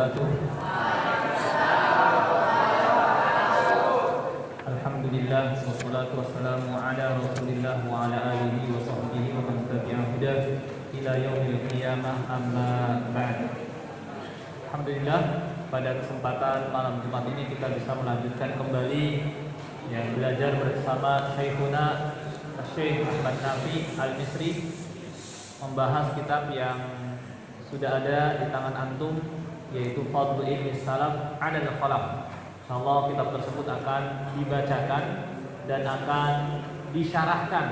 wabarakatuh. Alhamdulillah wassalatu wassalamu ala Rasulillah wa ala alihi wa sahbihi wa man tabi'a hudah ila yaumil qiyamah, amma ba'd. Alhamdulillah, pada kesempatan malam Jumat ini kita bisa melanjutkan kembali belajar bersama Syekhuna Syekh Ahmad Nafi Al-Misri, membahas kitab yang sudah ada di tangan antum, yaitu Fadlu Ilmi Salaf 'Alal Khalaf. Insyaallah kitab tersebut akan dibacakan dan akan disyarahkan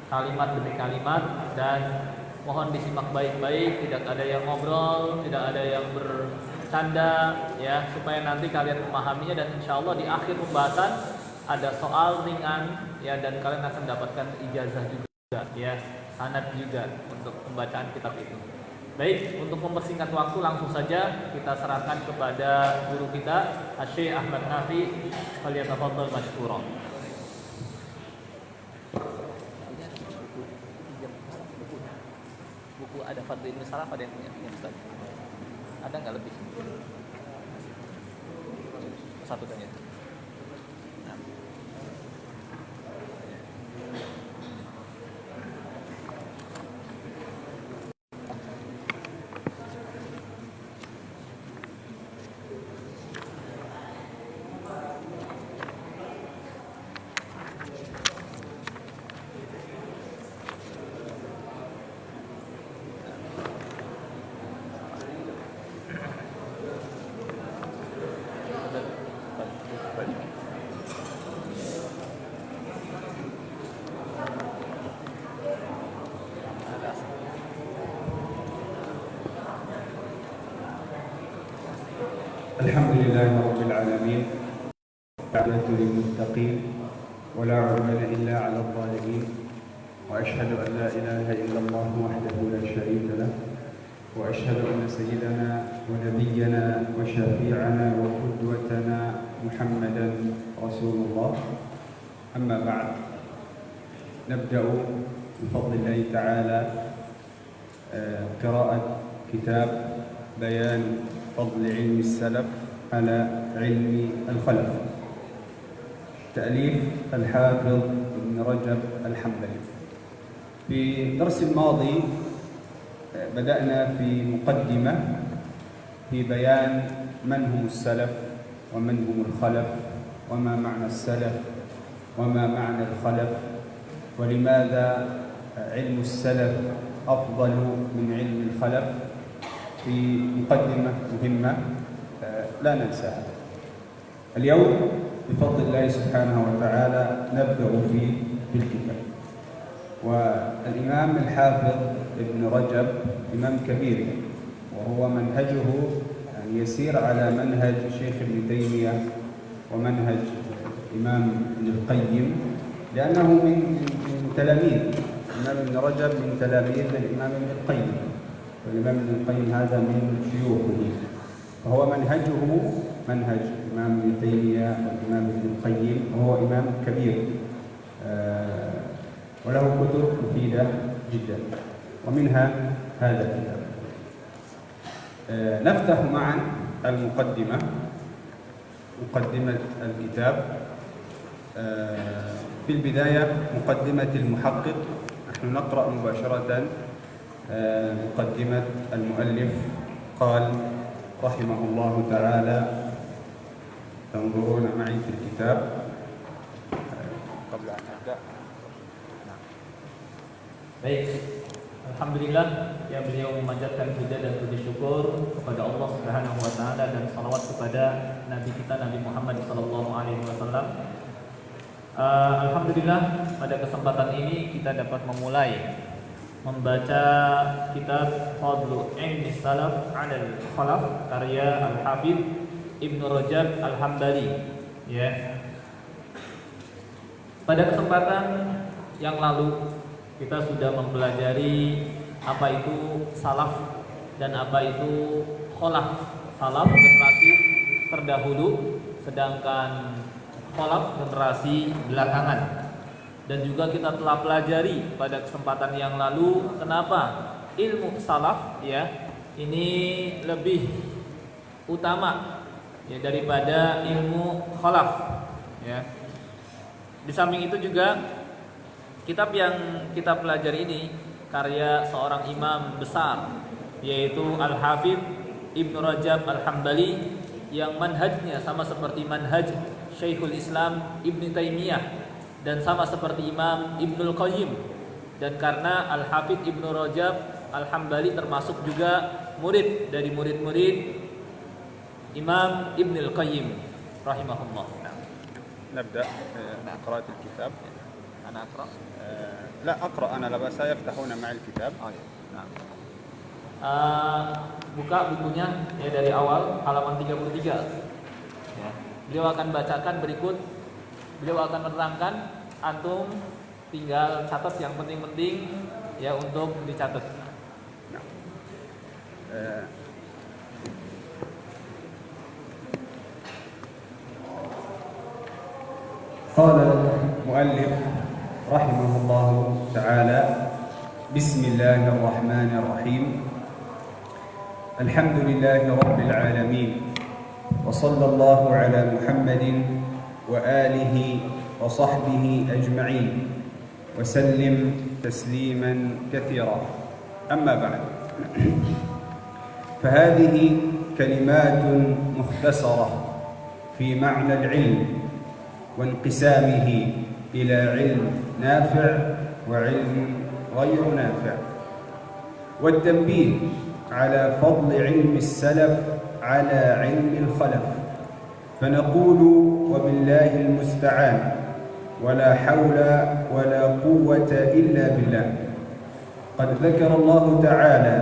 kalimat demi kalimat, dan mohon disimak baik-baik, tidak ada yang ngobrol, tidak ada yang bercanda ya, supaya nanti kalian memahaminya, dan insyaallah di akhir pembahasan ada soal ringan ya, dan kalian akan mendapatkan ijazah juga ya, sanad juga untuk pembacaan kitab itu. Baik, untuk mempersingkat waktu langsung saja kita serahkan kepada guru kita, Syekh Ahmad Nafi. Falyatafadhal mashkura. Buku ada Fadlu Ilmi Salaf, ada yang punya Ustaz? Ada nggak lebih? Satu saja. Alhamdulillah Rabbil Alamin, والعاقبة للمتقين ولا عدوان إلا على الظالمين, وأشهد أن لا إله إلا الله وحده لا شريك له, وأشهد أن سيدنا ونبينا وشفيعنا وقدوتنا محمدا رسول الله. أما بعد، نبدأ بفضل الله تعالى قراءة كتاب بيان فضل علم السلف على علم الخلف، تأليف الحافظ ابن رجب الحنبلي. في الدرس الماضي بدأنا في مقدمة في بيان من هم السلف ومن هم الخلف، وما معنى السلف وما معنى الخلف، ولماذا علم السلف أفضل من علم الخلف، في مقدمة مهمة لا ننساها. اليوم بفضل الله سبحانه وتعالى نبدأ بالكتاب. والإمام الحافظ ابن رجب إمام كبير، وهو منهجه يعني يسير على منهج شيخ ابن تيمية ومنهج الإمام ابن القيم، لأنه من تلاميذ الإمام ابن رجب، من تلاميذ الإمام ابن القيم، والإمام ابن القيم هذا من شيوخه، فهو منهجه منهج الإمام ابن تيمية والإمام ابن القيم، وهو إمام كبير وله كتب مفيدة جدا، ومنها هذا الكتاب. نفتح معا المقدمة، مقدمة الكتاب. في البداية مقدمة المحقق، نحن نقرأ مباشرة مقدمة المؤلف. قال رحمه الله تعالى، تنظرون معي في الكتاب قبل أن أبدأ. Baik, alhamdulillah ya, beliau memanjatkan puja dan puji syukur kepada Allah Subhanahu wa taala, dan salawat kepada nabi kita Nabi Muhammad sallallahu alaihi wasallam. Alhamdulillah, pada kesempatan ini kita dapat memulai membaca kitab Fadlu Ilmi Salaf 'Alal Khalaf karya Al-Hafidz Ibnu Rajab Al-Hambali ya. Pada kesempatan yang lalu kita sudah mempelajari apa itu salaf dan apa itu khalaf. Salaf generasi terdahulu, sedangkan khalaf generasi belakangan. Dan juga kita telah pelajari pada kesempatan yang lalu kenapa ilmu salaf ya ini lebih utama ya daripada ilmu khalaf ya. Di samping itu juga kitab yang kita pelajari ini karya seorang imam besar yaitu Al-Hafidz Ibnu Rajab Al-Hambali yang manhajnya sama seperti manhaj Syekhul Islam Ibnu Taimiyah dan sama seperti Imam Ibnul Qayyim. Dan karena Al-Hafidz Ibnu Rajab Al-Hambali termasuk juga murid dari murid-murid Imam Ibnul Qayyim rahimahullah. نبدأ قراءة الكتاب. أنا أقرأ؟ لا أقرأ أنا، لا بأس يفتحون معي الكتاب. Nah. Buka bukunya ya dari awal halaman 33 ya. Beliau akan bacakan berikut, beliau akan menerangkan, antum tinggal catat yang penting-penting ya untuk dicatat. قال المؤلف رحمه الله تعالى: بسم الله الرحمن الرحيم، الحمد لله رب العالمين، وصلى الله على محمد وآله وصحبه أجمعين وسلم تسليما كثيرا. أما بعد، فهذه كلمات مختصرة في معنى العلم وانقسامه إلى علم نافع وعلم غير نافع، والتنبيه على فضل علم السلف على علم الخلف. فنقول وبالله المستعان، ولا حول ولا قوة إلا بالله. قد ذكر الله تعالى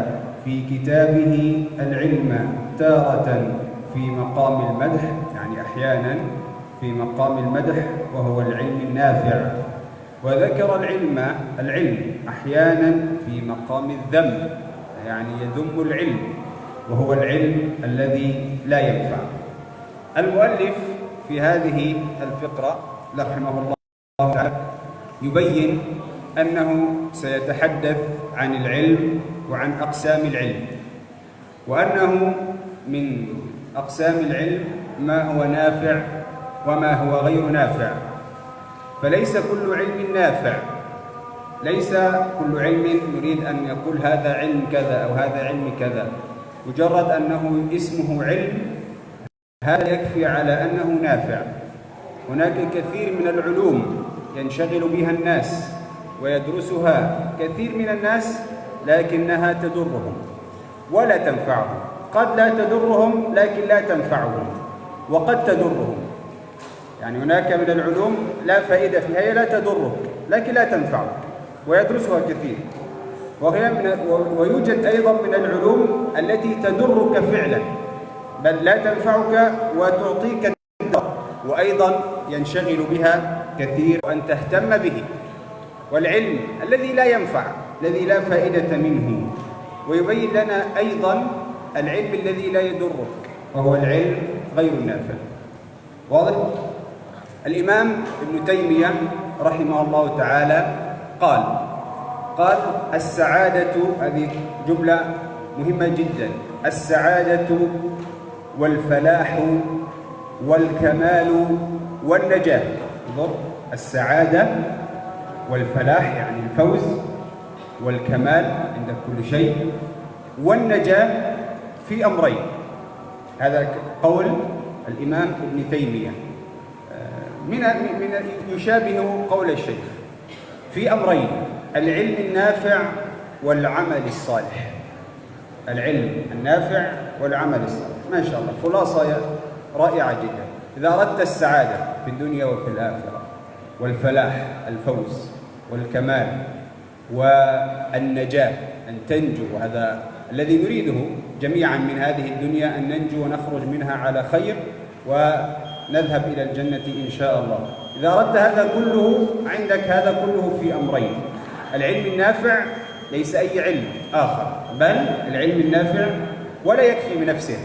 في كتابه العلم تارة في مقام المدح، يعني أحيانا في مقام المدح وهو العلم النافع، وذكر العلم أحيانا في مقام الذم، يعني يذم العلم وهو العلم الذي لا ينفع. المؤلف في هذه الفقرة رحمه الله تعالى يبين أنه سيتحدث عن العلم وعن أقسام العلم، وأنه من أقسام العلم ما هو نافع وما هو غير نافع. فليس كل علم نافع، ليس كل علم نريد أن يقول هذا علم كذا أو هذا علم كذا، مجرد أنه اسمه علم هذا يكفي على أنه نافع. هناك كثير من العلوم ينشغل بها الناس ويدرسها كثير من الناس، لكنها تضرهم ولا تنفعهم. قد لا تضرهم لكن لا تنفعهم، وقد تضرهم. يعني هناك من العلوم لا فائدة فيها، هي لا تضرك لكن لا تنفعك، ويدرسها كثير. ويوجد أيضا من العلوم التي تضرك فعلا بل لا تنفعك وتعطيك الضر، وأيضا ينشغل بها كثير وأن تهتم به. والعلم الذي لا ينفع، الذي لا فائدة منه، ويبين لنا أيضا العلم الذي لا يضرك وهو العلم غير النافع. واضح؟ الإمام ابن تيمية رحمه الله تعالى قال السعادة، هذه جملة مهمة جدا، السعادة والفلاح والكمال والنجاة. السعادة والفلاح يعني الفوز والكمال عند كل شيء، والنجاة في أمرين. هذا قول الإمام ابن تيمية من يشابه قول الشيخ في أمرين: العلم النافع والعمل الصالح. العلم النافع والعمل الصالح، ما شاء الله خلاصة رائعة جدا. إذا أردت السعادة في الدنيا وفي الآخرة، والفلاح الفوز والكمال والنجاة أن تنجو، وهذا الذي نريده جميعا من هذه الدنيا، أن ننجو ونخرج منها على خير ونذهب إلى الجنة إن شاء الله. إذا أردت هذا كله، عندك هذا كله في أمرين: العلم النافع ليس أي علم آخر، بل العلم النافع، ولا يكفي بنفسه،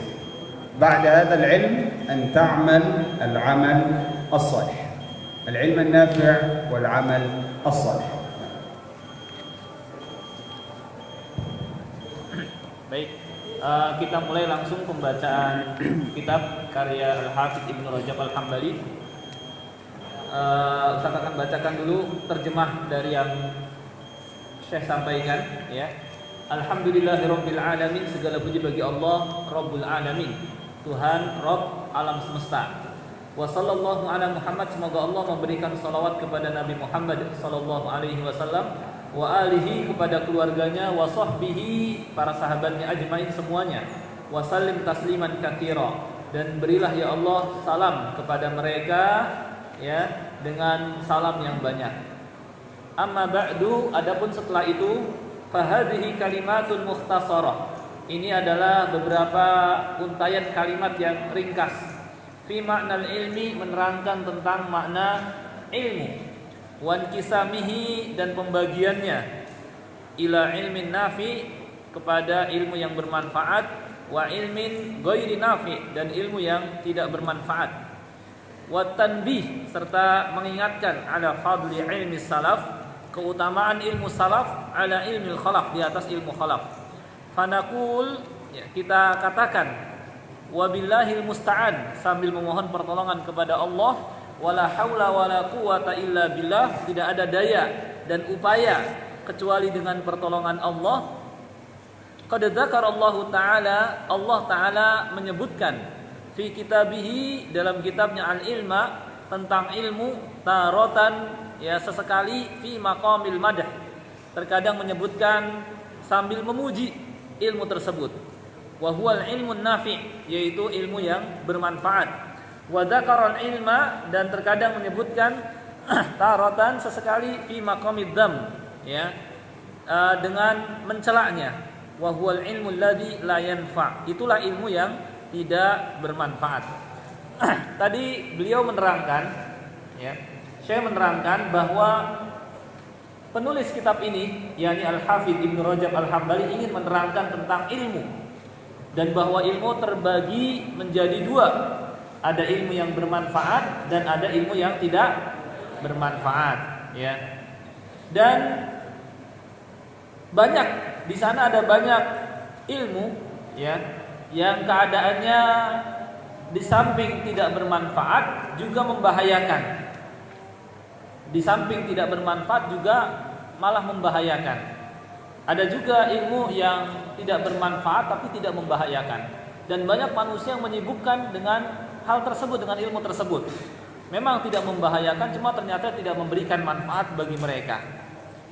بعد هذا العلم أن تعمل العمل الصالح. العلم النافع والعمل الصالح. Baik, kita mulai langsung pembacaan kitab karya Al-Hafidz Ibnu Rajab Al-Hambali. Ustaz akan bacakan dulu terjemah dari yang Syekh sampaikan, ya. Alhamdulillahirabbil alamin, segala puji bagi Allah Rabbul alamin, Tuhan Rabb alam semesta. Wa sallallahu ala Muhammad, semoga Allah memberikan salawat kepada Nabi Muhammad sallallahu alaihi wasallam, wa alihi, kepada keluarganya, wa sahbihi, para sahabatnya ajmain semuanya, wa sallim tasliman katsira, dan berilah ya Allah salam kepada mereka, ya, dengan salam yang banyak. Amma ba'du, adapun setelah itu, fahadhihi kalimatun mukhtasarah, ini adalah beberapa untayan kalimat yang ringkas, fi ma'nal ilmi, menerangkan tentang makna ilmu, wan kisamihi, dan pembagiannya, ila ilmin nafi, kepada ilmu yang bermanfaat, wa ilmin ghairi nafi, dan ilmu yang tidak bermanfaat, wa tanbih, serta mengingatkan, ala fadli ilmi salaf, keutamaan ilmu salaf, ala ilmi khalaf, di atas ilmu khalaf. Fanaqul, ya, kita katakan, wabillahil musta'an, sambil memohon pertolongan kepada Allah, wala haula wala quwata illa billah, tidak ada daya dan upaya kecuali dengan pertolongan Allah. Qad dzakarallahu ta'ala, Allah Ta'ala menyebutkan, fi kitabihi, dalam kitabnya Al-Ilma, tentang ilmu, tarotan, ya, sesekali, fi maqamil madah, terkadang menyebutkan sambil memuji ilmu tersebut. Wa huwal ilmun nafi', yaitu ilmu yang bermanfaat. Wa dzakaral ilma, dan terkadang menyebutkan taratan, sesekali, fi maqamid dzam, ya, dengan mencelaknya. Wa huwal ilmul ladzi la yanfa', itulah ilmu yang tidak bermanfaat. Tadi beliau menerangkan, ya, saya menerangkan bahwa penulis kitab ini, yakni Al-Hafidz Ibnu Rajab Al-Hambali, ingin menerangkan tentang ilmu, dan bahwa ilmu terbagi menjadi dua, ada ilmu yang bermanfaat dan ada ilmu yang tidak bermanfaat, ya. Dan banyak di sana, ada banyak ilmu, ya, yang keadaannya di samping tidak bermanfaat juga membahayakan, di samping tidak bermanfaat juga malah membahayakan. Ada juga ilmu yang tidak bermanfaat tapi tidak membahayakan, dan banyak manusia yang menyibukkan dengan hal tersebut, dengan ilmu tersebut. Memang tidak membahayakan, cuma ternyata tidak memberikan manfaat bagi mereka.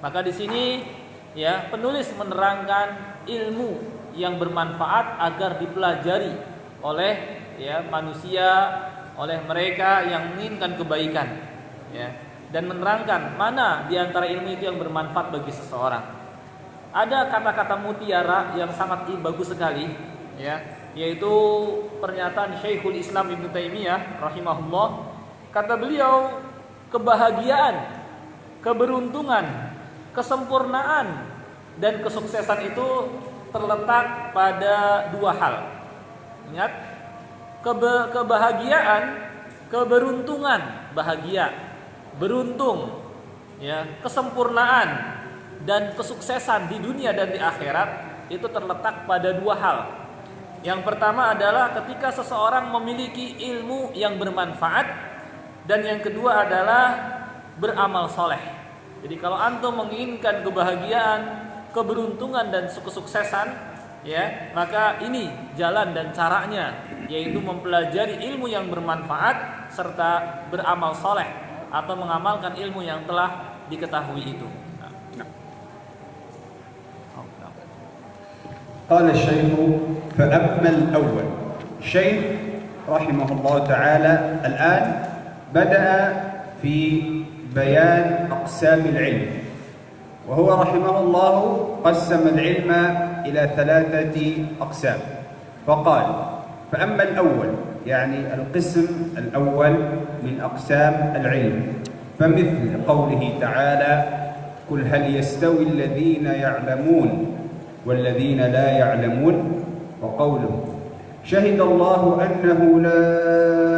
Maka di sini, ya, penulis menerangkan ilmu yang bermanfaat agar dipelajari oleh, ya, manusia, oleh mereka yang menginginkan kebaikan, ya, dan menerangkan mana di antara ilmu itu yang bermanfaat bagi seseorang. Ada kata-kata mutiara yang sangat bagus sekali, ya, yaitu pernyataan Syekhul Islam Ibnu Taimiyah rahimahullah. Kata beliau, kebahagiaan, keberuntungan, kesempurnaan, dan kesuksesan itu terletak pada dua hal. Ingat, kebahagiaan, keberuntungan, bahagia, beruntung, ya, kesempurnaan dan kesuksesan di dunia dan di akhirat itu terletak pada dua hal. Yang pertama adalah ketika seseorang memiliki ilmu yang bermanfaat, dan yang kedua adalah beramal soleh. Jadi kalau antum menginginkan kebahagiaan, keberuntungan dan kesuksesan, ya, maka ini jalan dan caranya, yaitu mempelajari ilmu yang bermanfaat serta beramal soleh atau mengamalkan ilmu yang telah diketahui itu. قال الشيخ فأما الأول. الشيخ رحمه الله تعالى الآن بدأ في بيان أقسام العلم، وهو رحمه الله قسم العلم إلى ثلاثة أقسام، فقال فأما الأول، يعني القسم الأول من أقسام العلم، فمثل قوله تعالى قل هل يستوي الذين يعلمون والذين لا يعلمون، وقوله شهد الله أنه لا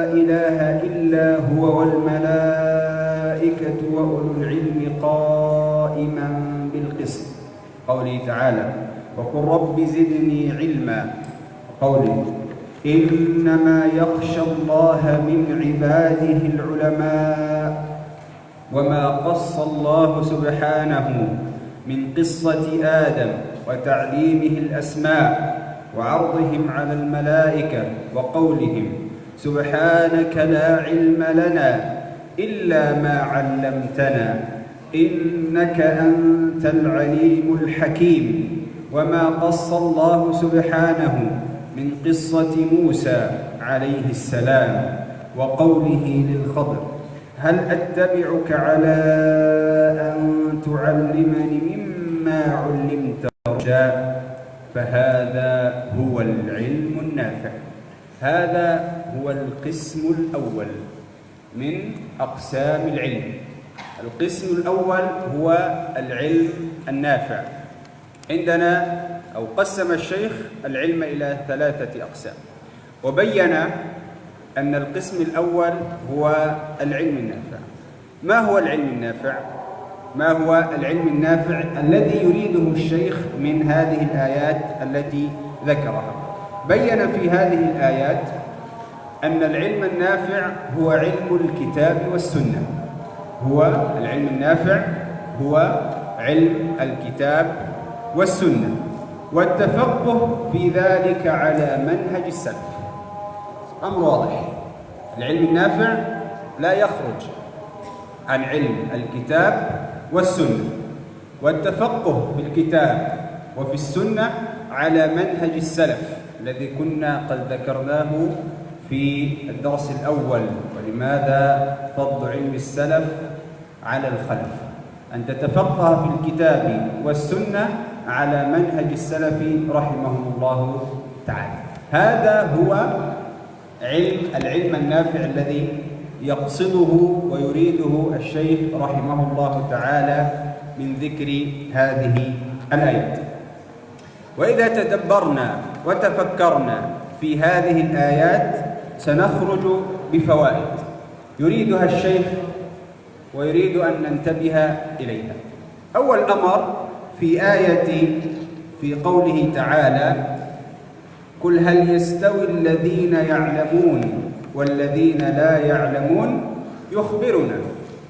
إله إلا هو والملائكة وأولو العلم قائما بالقسط، قوله تعالى وقل رب زدني علما. قوله إنما يخشى الله من عباده العلماء، وما قص الله سبحانه من قصة آدم وتعليمه الأسماء وعرضهم على الملائكة وقولهم سبحانك لا علم لنا إلا ما علمتنا إنك أنت العليم الحكيم، وما قص الله سبحانه من قصة موسى عليه السلام وقوله للخضر هل أتبعك على أن تعلمني مما علمت رشدا، فهذا هو العلم النافع. هذا هو القسم الأول من أقسام العلم. القسم الأول هو العلم النافع. عندنا أو قسم الشيخ العلم إلى 3 أقسام، وبين أن القسم الأول هو العلم النافع. ما هو العلم النافع؟ ما هو العلم النافع الذي يريده الشيخ من هذه الآيات التي ذكرها؟ بين في هذه الآيات أن العلم النافع هو علم الكتاب والسنة. هو العلم النافع هو علم الكتاب والسنة، والتفقه في ذلك على منهج السلف. أمر واضح، العلم النافع لا يخرج عن علم الكتاب والسنة، والتفقه في الكتاب وفي السنة على منهج السلف الذي كنا قد ذكرناه في الدرس الأول. ولماذا فضل علم السلف على الخلف؟ أن تتفقه في الكتاب والسنة على منهج السلف رحمهم الله تعالى. هذا هو العلم النافع الذي يقصده ويريده الشيخ رحمه الله تعالى من ذكر هذه الآيات. وإذا تدبرنا وتفكرنا في هذه الآيات سنخرج بفوائد يريدها الشيخ ويريد أن ننتبه إليها. أول أمر في قوله تعالى قل هل يستوي الذين يعلمون والذين لا يعلمون، يخبرنا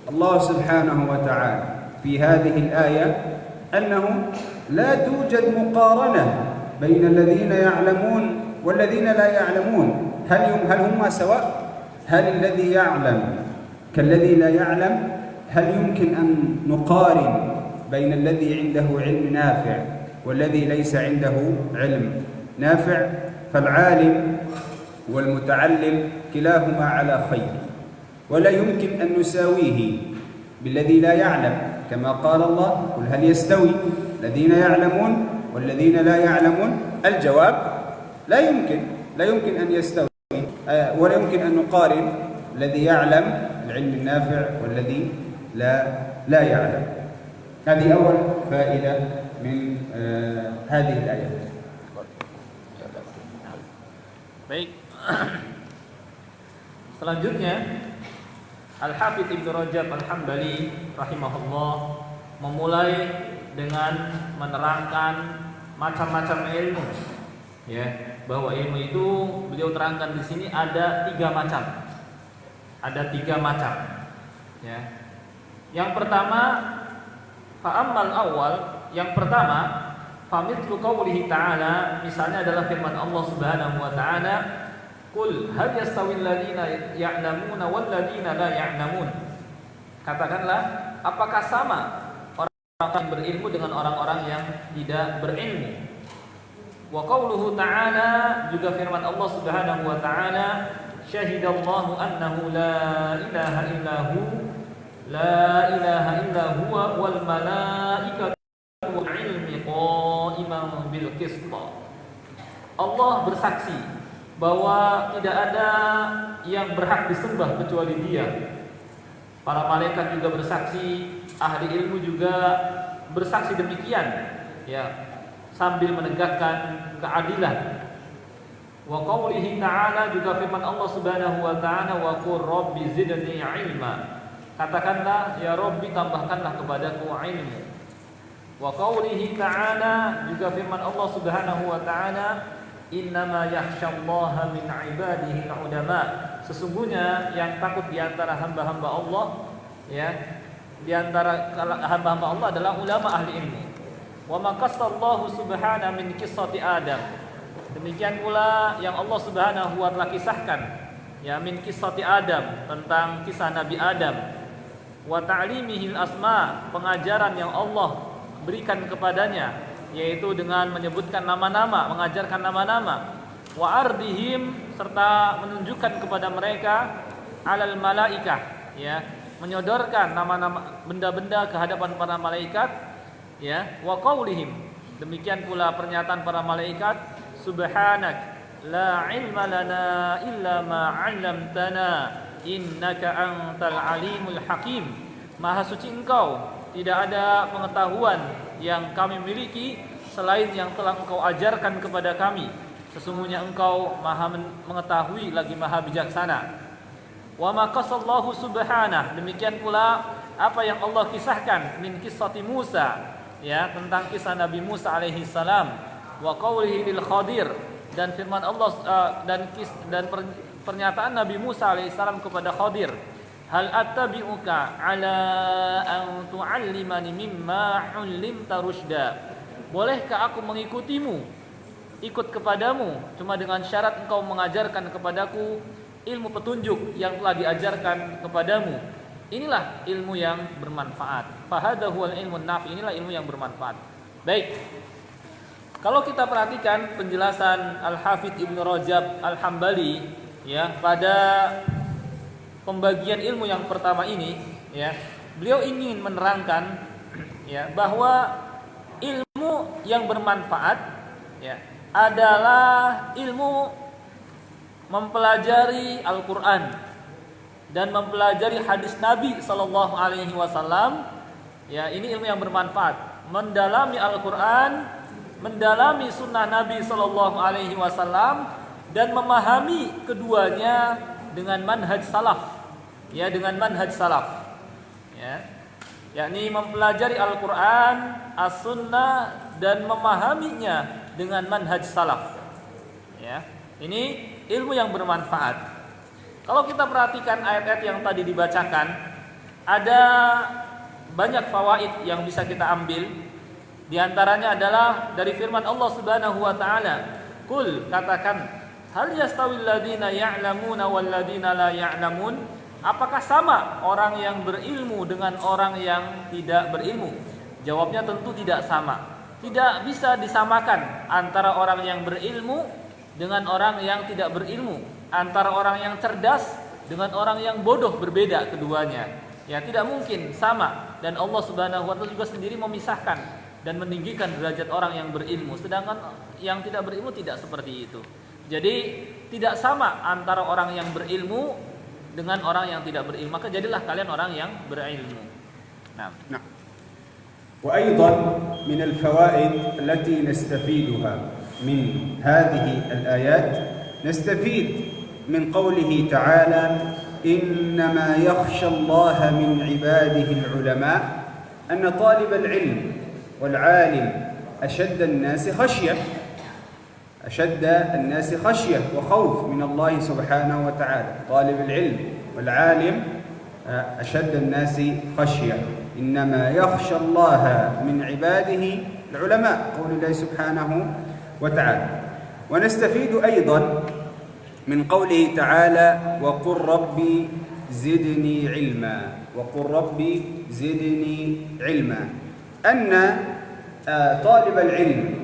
الله سبحانه وتعالى في هذه الآية أنه لا توجد مقارنة بين الذين يعلمون والذين لا يعلمون. هل هما سواء؟ هل الذي يعلم كالذي لا يعلم؟ هل يمكن أن نقارن بين الذي عنده علم نافع والذي ليس عنده علم نافع؟ فالعالم والمتعلم كلاهما على خير، ولا يمكن أن نساويه بالذي لا يعلم، كما قال الله قل هل يستوي الذين يعلمون والذين لا يعلمون؟ الجواب لا يمكن أن يستوي، ولا يمكن أن نقارن الذي يعلم العلم النافع والذي لا يعلم. هذه أول فائدة من هذه الآية. Baik. Selanjutnya Al-Hafidz Ibnu Rajab Al-Hambali rahimahullah memulai dengan menerangkan macam-macam ilmu, ya, bahwa ilmu itu beliau terangkan di sini ada 3 macam. Ada 3 macam, ya. Yang pertama, fa'ammal awal, yang pertama famithlu qaulihi ta'ala, misalnya adalah firman Allah Subhanahu wa taala, "Qul hal yastawil ladzina ya'lamuna wal ladzina la ya'lamun." Katakanlah, apakah sama orang yang berilmu dengan orang-orang yang tidak berilmu? Wa qauluhu ta'ala, juga firman Allah Subhanahu wa taala, "Syahidallahu annahu la ilaha illahu la ilaha illa huwa wal malaikatu wal ilmi qa'iman bil qist." Allah bersaksi bahwa tidak ada yang berhak disembah kecuali Dia. Para malaikat juga bersaksi, ahli ilmu juga bersaksi demikian, ya, sambil menegakkan keadilan. Wa qaulihi ta'ala, juga firman Allah Subhanahu wa ta'ala, wa qur rabbi zidni ilma. Katakanlah, ya Rabbi, tambahkanlah kepadaku ilmu. Wa qaulihi ta'ala, juga firman Allah Subhanahu wa taala, innama yakhsyallaha min ibadihi ulama. Sesungguhnya yang takut di antara hamba-hamba Allah, ya, di antara hamba-hamba Allah adalah ulama ahli ilmu. Wa maqassallahu subhanahu min qissati Adam. Demikian pula yang Allah Subhanahu wa taala kisahkan, ya, min qissati Adam, tentang kisah Nabi Adam. Wa ta'limihil asma, pengajaran yang Allah berikan kepadanya, yaitu dengan menyebutkan nama-nama, mengajarkan nama-nama. Wa ardihim, serta menunjukkan kepada mereka, alal malaikah, ya, menyodorkan nama-nama benda-benda ke hadapan para malaikat, ya. Wa qaulihim, demikian pula pernyataan para malaikat, subhanak la ilma lana illa ma 'allamtana innaka antal alimul hakim. Maha suci Engkau, tidak ada pengetahuan yang kami miliki selain yang telah Engkau ajarkan kepada kami. Sesungguhnya Engkau Maha mengetahui lagi Maha bijaksana. Wa maqasallahu subhanahu, demikian pula apa yang Allah kisahkan, min qissati Musa, ya, tentang kisah Nabi Musa alaihi salam. Wa qaulihi lil Khadir, dan firman Allah dan pernyataan Nabi Musa alaihi salam kepada Khadir, hal attabi'uka ala an tu'allimani mimma 'ullimta rusyda. Bolehkah aku mengikutimu, ikut kepadamu, cuma dengan syarat engkau mengajarkan kepadaku ilmu petunjuk yang telah diajarkan kepadamu. Inilah ilmu yang bermanfaat. Fahada huwal ilmun nafi, inilah ilmu yang bermanfaat. Baik. Kalau kita perhatikan penjelasan Al-Hafidz Ibnu Rajab Al-Hambali, ya, pada pembagian ilmu yang pertama ini, ya, beliau ingin menerangkan, ya, bahwa ilmu yang bermanfaat, ya, adalah ilmu mempelajari Al-Qur'an dan mempelajari hadis Nabi sallallahu alaihi wasallam. Ya, ini ilmu yang bermanfaat, mendalami Al-Qur'an, mendalami sunnah Nabi sallallahu alaihi wasallam, dan memahami keduanya dengan manhaj salaf. Ya, dengan manhaj salaf, ya, yakni mempelajari Al-Quran, As-Sunnah, dan memahaminya dengan manhaj salaf. Ya, ini ilmu yang bermanfaat. Kalau kita perhatikan ayat-ayat yang tadi dibacakan, ada banyak fawaid yang bisa kita ambil. Di antaranya adalah dari firman Allah Subhanahu wa taala, "Qul," katakan, "hal yastawil ladzina ya'lamuna wal ladzina la ya'lamun?" Apakah sama orang yang berilmu dengan orang yang tidak berilmu? Jawabnya tentu tidak sama. Tidak bisa disamakan antara orang yang berilmu dengan orang yang tidak berilmu, antara orang yang cerdas dengan orang yang bodoh, berbeda keduanya. Ya, tidak mungkin sama. Dan Allah Subhanahu wa taala juga sendiri memisahkan dan meninggikan derajat orang yang berilmu, sedangkan yang tidak berilmu tidak seperti itu. Jadi tidak sama antara orang yang berilmu dengan orang yang tidak berilmu. Maka jadilah kalian orang yang berilmu. Nah. وأيضا من الفوائد التي نستفيدها من هذه الآيات، نستفيد من قوله تعالى إنما يخشى الله من عباده العلماء، أن طالب العلم والعالم أشد الناس خشية وخوف من الله سبحانه وتعالى. طالب العلم والعالم أشد الناس خشية. إنما يخشى الله من عباده العلماء، قول الله سبحانه وتعالى. ونستفيد أيضا من قوله تعالى وقل ربي زدني علما، وقل ربي زدني علما، أن طالب العلم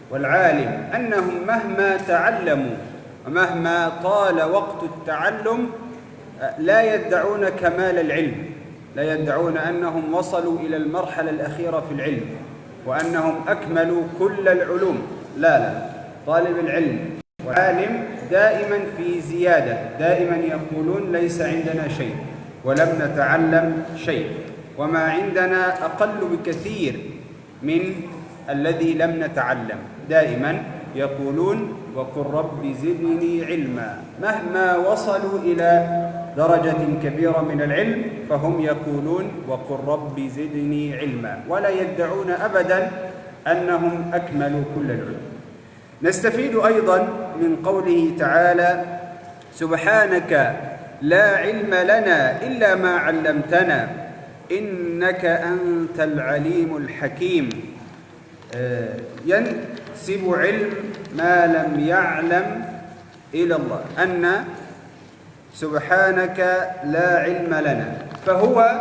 والعالم أنهم مهما تعلموا ومهما طال وقت التعلم لا يدعون كمال العلم، لا يدعون أنهم وصلوا إلى المرحلة الأخيرة في العلم وأنهم أكملوا كل العلوم. لا، طالب العلم والعالم دائما في زيادة، دائما يقولون ليس عندنا شيء ولم نتعلم شيء، وما عندنا أقل بكثير من الذي لم نتعلم. دائما يقولون وقل رب زدني علما، مهما وصلوا إلى درجة كبيرة من العلم فهم يقولون وقل رب زدني علما، ولا يدعون أبدا أنهم أكملوا كل العلوم. نستفيد أيضا من قوله تعالى سبحانك لا علم لنا إلا ما علمتنا إنك أنت العليم الحكيم. ينسب علم ما لم يعلم إلى الله، أن سبحانك لا علم لنا، فهو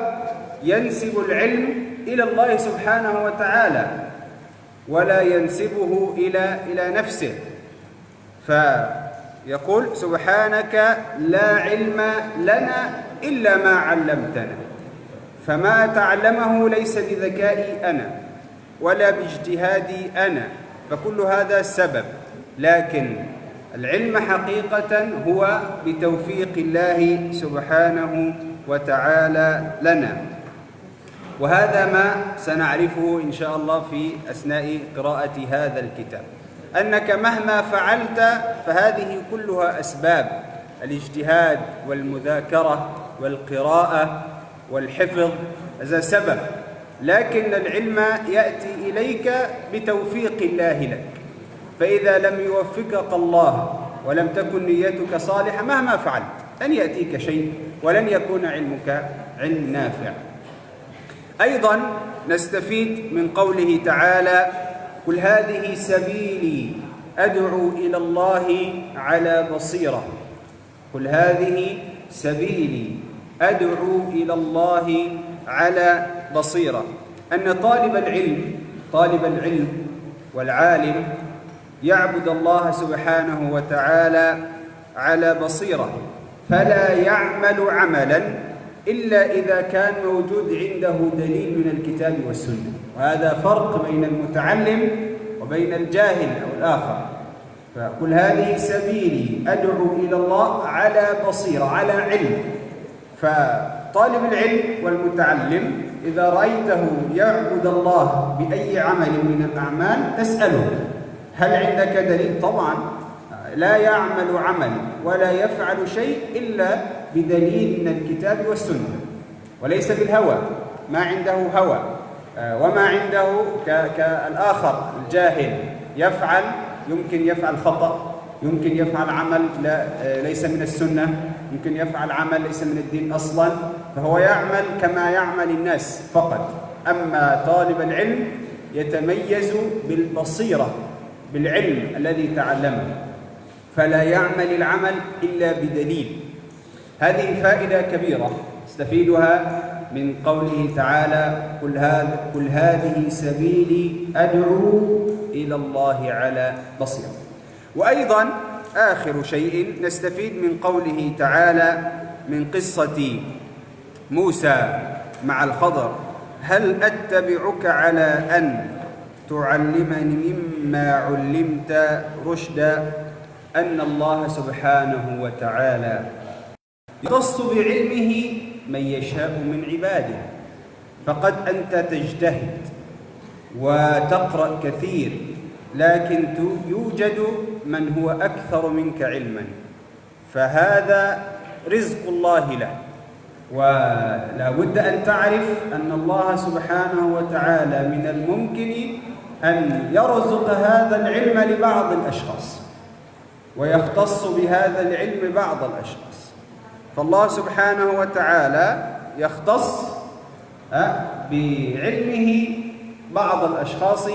ينسب العلم إلى الله سبحانه وتعالى ولا ينسبه إلى نفسه، فيقول سبحانك لا علم لنا إلا ما علمتنا، فما تعلمه ليس بذكائي أنا ولا باجتهادي أنا، فكل هذا سبب، لكن العلم حقيقة هو بتوفيق الله سبحانه وتعالى لنا. وهذا ما سنعرفه إن شاء الله في أثناء قراءة هذا الكتاب، أنك مهما فعلت فهذه كلها أسباب، الاجتهاد والمذاكرة والقراءة والحفظ هذا سبب، لكن العلم يأتي إليك بتوفيق الله لك، فإذا لم يوفقك الله ولم تكن نيتك صالحة مهما فعلت لن يأتيك شيء ولن يكون علمك علم نافع. أيضا نستفيد من قوله تعالى قل هذه سبيلي أدعو إلى الله على بصيرة، قل هذه سبيلي أدعو إلى الله على بصيرة، أن طالب العلم والعالم يعبد الله سبحانه وتعالى على بصيرة، فلا يعمل عملا إلا إذا كان موجود عنده دليل من الكتاب والسنة، وهذا فرق بين المتعلم وبين الجاهل أو الآخر. فقل هذه سبيلي أدعو إلى الله على بصيرة، على علم. فطالب العلم والمتعلم إذا رأيته يعبد الله بأي عمل من الأعمال تسأله هل عندك دليل؟ طبعا لا يعمل عمل ولا يفعل شيء إلا بدليل من الكتاب والسنة، وليس بالهوى، ما عنده هوى وما عنده كالآخر الجاهل يفعل، يمكن يفعل خطأ، يمكن يفعل عمل ليس من السنة، يمكن يفعل عمل ليس من الدين أصلا، فهو يعمل كما يعمل الناس فقط. أما طالب العلم يتميز بالبصيرة، بالعلم الذي تعلمه، فلا يعمل العمل إلا بدليل. هذه فائدة كبيرة استفيدها من قوله تعالى قل هذه سبيلي أدعو إلى الله على بصيرة. وأيضا آخر شيء نستفيد من قوله تعالى من قصة موسى مع الخضر هل أتبعك على أن تعلمني مما علمت رشدا، أن الله سبحانه وتعالى يختص بعلمه من يشاء من عباده، فقد أنت تجتهد وتقرأ كثير، لكن يوجد من هو أكثر منك علما، فهذا رزق الله له، ولا بد أن تعرف أن الله سبحانه وتعالى من الممكن أن يرزق هذا العلم لبعض الأشخاص ويختص بهذا العلم بعض الأشخاص، فالله سبحانه وتعالى يختص بعلمه بعض الأشخاص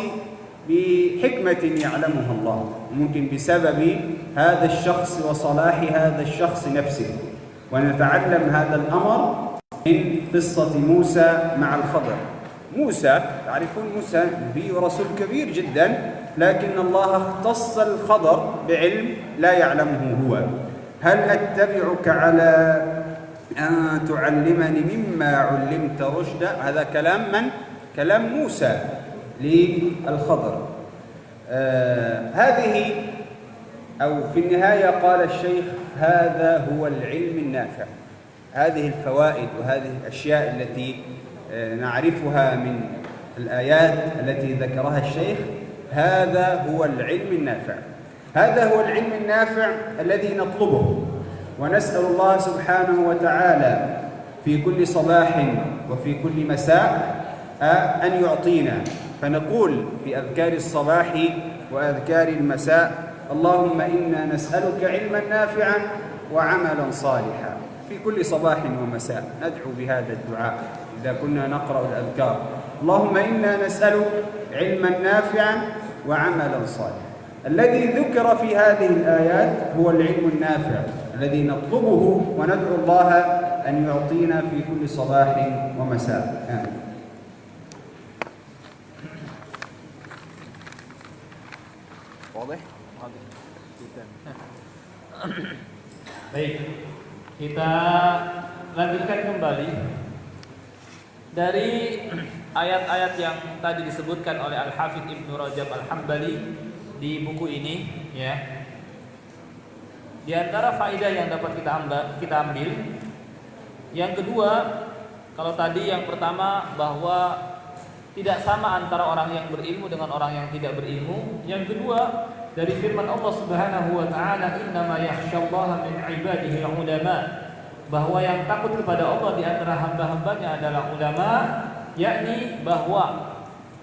بحكمة يعلمها الله، ممكن بسبب هذا الشخص وصلاح هذا الشخص نفسه. ونتعلم هذا الأمر من قصة موسى مع الخضر. موسى، تعرفون موسى نبي ورسول كبير جدا، لكن الله اختص الخضر بعلم لا يعلمه هو. هل أتبعك على أن تعلمني مما علمت رشدا، هذا كلام من؟ كلام موسى للخضر. هذه أو في النهاية قال الشيخ هذا هو العلم النافع. هذه الفوائد وهذه الأشياء التي نعرفها من الآيات التي ذكرها الشيخ، هذا هو العلم النافع، هذا هو العلم النافع الذي نطلبه، ونسأل الله سبحانه وتعالى في كل صباح وفي كل مساء أن يعطينا، فنقول في أذكار الصباح وأذكار المساء: اللهم إنا نسألك علما نافعا وعملا صالحا. في كل صباح ومساء ندعو بهذا الدعاء إذا كنا نقرأ الأذكار: اللهم إنا نسألك علما نافعا وعملا صالحا. الذي ذكر في هذه الآيات هو العلم النافع الذي نطلبه وندعو الله أن يعطينا في كل صباح ومساء. واضح؟ Baik, kita lanjutkan kembali dari ayat-ayat yang tadi disebutkan oleh Al-Hafidz Ibnu Rajab Al-Hambali di buku ini, ya. Di antara faedah yang dapat kita ambil, yang kedua, kalau tadi yang pertama bahwa tidak sama antara orang yang berilmu dengan orang yang tidak berilmu. Yang kedua, dari firman Allah Subhanahu wa taala, "Innama yakhsyallaha min 'ibadihi ulama", bahwa yang takut kepada Allah di antara hamba-hambanya adalah ulama, yakni bahwa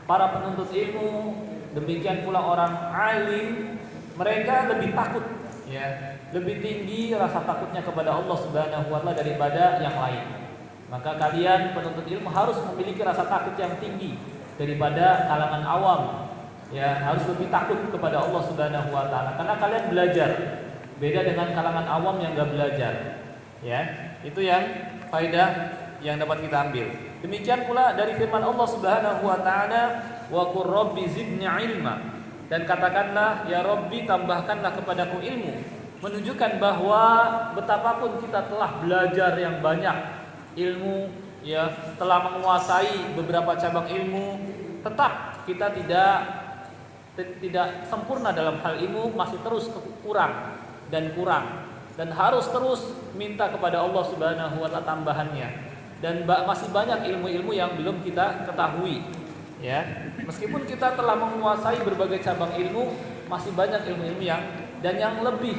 para penuntut ilmu, demikian pula orang alim, mereka lebih takut, ya, lebih tinggi rasa takutnya kepada Allah Subhanahu wa taala daripada yang lain. Maka kalian penuntut ilmu harus memiliki rasa takut yang tinggi daripada kalangan awam. Ya, harus lebih takut kepada Allah Subhanahu wa taala karena kalian belajar. Beda dengan kalangan awam yang enggak belajar. Ya, itu yang faedah yang dapat kita ambil. Demikian pula dari firman Allah Subhanahu wa taala, "Wa qur rabbi zidni ilma", dan katakanlah, ya Rabbi, tambahkanlah kepadaku ilmu. Menunjukkan bahwa betapapun kita telah belajar yang banyak ilmu, ya, telah menguasai beberapa cabang ilmu, tetap kita tidak sempurna dalam hal ilmu, masih terus kurang dan harus terus minta kepada Allah Subhanahu wa taala tambahannya. Dan masih banyak ilmu-ilmu yang belum kita ketahui, ya. Meskipun kita telah menguasai berbagai cabang ilmu, masih banyak ilmu-ilmu yang lebih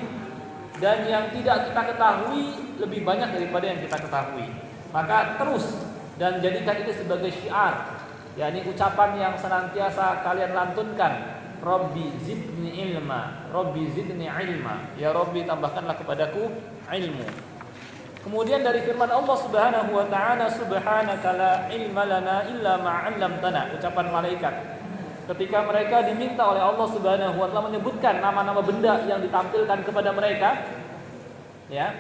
dan yang tidak kita ketahui lebih banyak daripada yang kita ketahui. Maka terus dan jadikan itu sebagai syiar, yakni ucapan yang senantiasa kalian lantunkan, Rabbi zidni ilma, Rabbi zidni ilma, ya Rabbi tambahkanlah kepadaku ilmu. Kemudian dari firman Allah Subhanahu wa taala, subhanaka la ilma lana illa ma 'allamtana, ucapan malaikat ketika mereka diminta oleh Allah Subhanahu wa taala menyebutkan nama-nama benda yang ditampilkan kepada mereka, ya.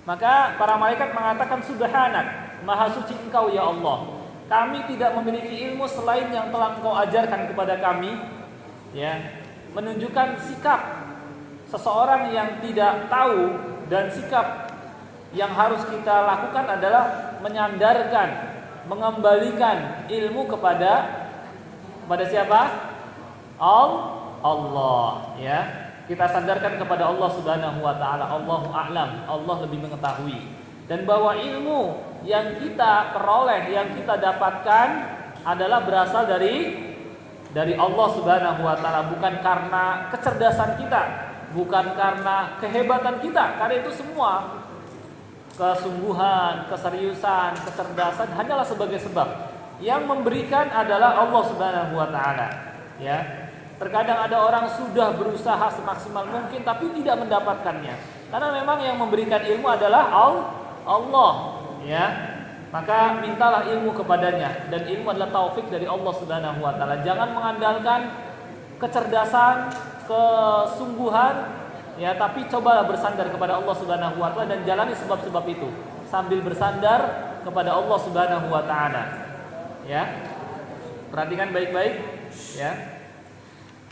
Maka para malaikat mengatakan, subhanak, maha suci engkau ya Allah, kami tidak memiliki ilmu selain yang telah engkau ajarkan kepada kami, ya. Menunjukkan sikap seseorang yang tidak tahu, dan sikap yang harus kita lakukan adalah menyandarkan, mengembalikan ilmu kepada siapa? Allah, ya. Kita sandarkan kepada Allah Subhanahu wa taala. Allahu a'lam, Allah lebih mengetahui. Dan bahwa ilmu yang kita peroleh, yang kita dapatkan adalah berasal dari Allah Subhanahu wa taala, bukan karena kecerdasan kita, bukan karena kehebatan kita. Karena itu semua kesungguhan, keseriusan, kecerdasan hanyalah sebagai sebab. Yang memberikan adalah Allah Subhanahu wa taala, ya. Terkadang ada orang sudah berusaha semaksimal mungkin tapi tidak mendapatkannya. Karena memang yang memberikan ilmu adalah Allah, ya. Maka mintalah ilmu kepadanya, dan ilmu adalah taufik dari Allah Subhanahu wa taala. Jangan mengandalkan kecerdasan, kesungguhan, ya, tapi cobalah bersandar kepada Allah Subhanahu wa taala dan jalani sebab-sebab itu sambil bersandar kepada Allah Subhanahu wa taala. Ya. Perhatikan baik-baik, ya.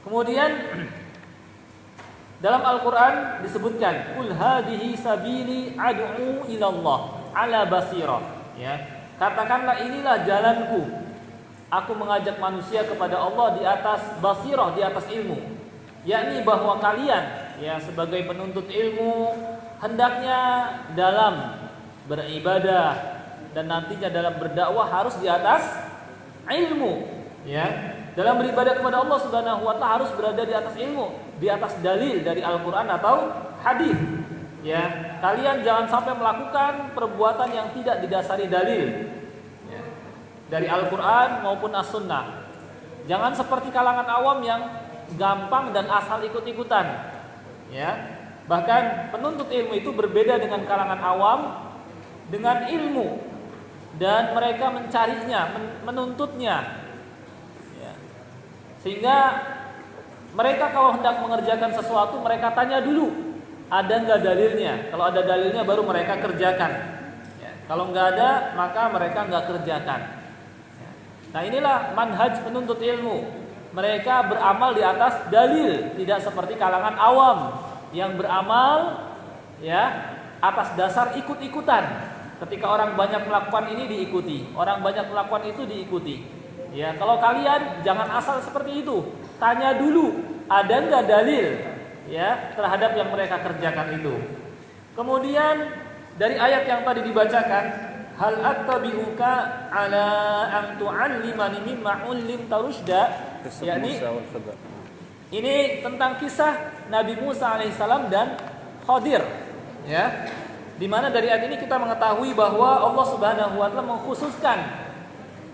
Kemudian dalam Al-Qur'an disebutkan, "Qul hadhihi sabili ad'u ila Allah ala basirah." Ya. Katakanlah, inilah jalanku. Aku mengajak manusia kepada Allah di atas basirah, di atas ilmu. Yakni bahwa kalian, ya, sebagai penuntut ilmu hendaknya dalam beribadah dan nantinya dalam berdakwah harus di atas ilmu, ya. Dalam beribadah kepada Allah Subhanahu wa taala harus berada di atas ilmu, di atas dalil dari Al-Qur'an atau hadis. ya, kalian jangan sampai melakukan perbuatan yang tidak didasari dalil, ya, dari Al-Quran maupun As-Sunnah. Jangan seperti kalangan awam yang gampang dan asal ikut-ikutan, ya. Bahkan penuntut ilmu itu berbeda dengan kalangan awam dengan ilmu, dan mereka mencarinya, menuntutnya, ya. Sehingga mereka kalau hendak mengerjakan sesuatu, mereka tanya dulu, ada nggak dalilnya. Kalau ada dalilnya baru mereka kerjakan, ya. Kalau nggak ada, maka mereka nggak kerjakan, ya. Nah, inilah manhaj penuntut ilmu. Mereka beramal di atas dalil, tidak seperti kalangan awam yang beramal, ya, atas dasar ikut-ikutan. Ketika orang banyak melakukan ini diikuti, orang banyak melakukan itu diikuti. Ya, kalau kalian jangan asal seperti itu. Tanya dulu, ada nggak dalil, ya, terhadap yang mereka kerjakan itu. Kemudian dari ayat yang tadi dibacakan, hal attabi'uka ala an tu'allimani mimma 'ullimta rusyda, yakni ini tentang kisah Nabi Musa alaihissalam dan Khadir, ya. Di mana dari ayat ini kita mengetahui bahwa Allah Subhanahu wa taala mengkhususkan,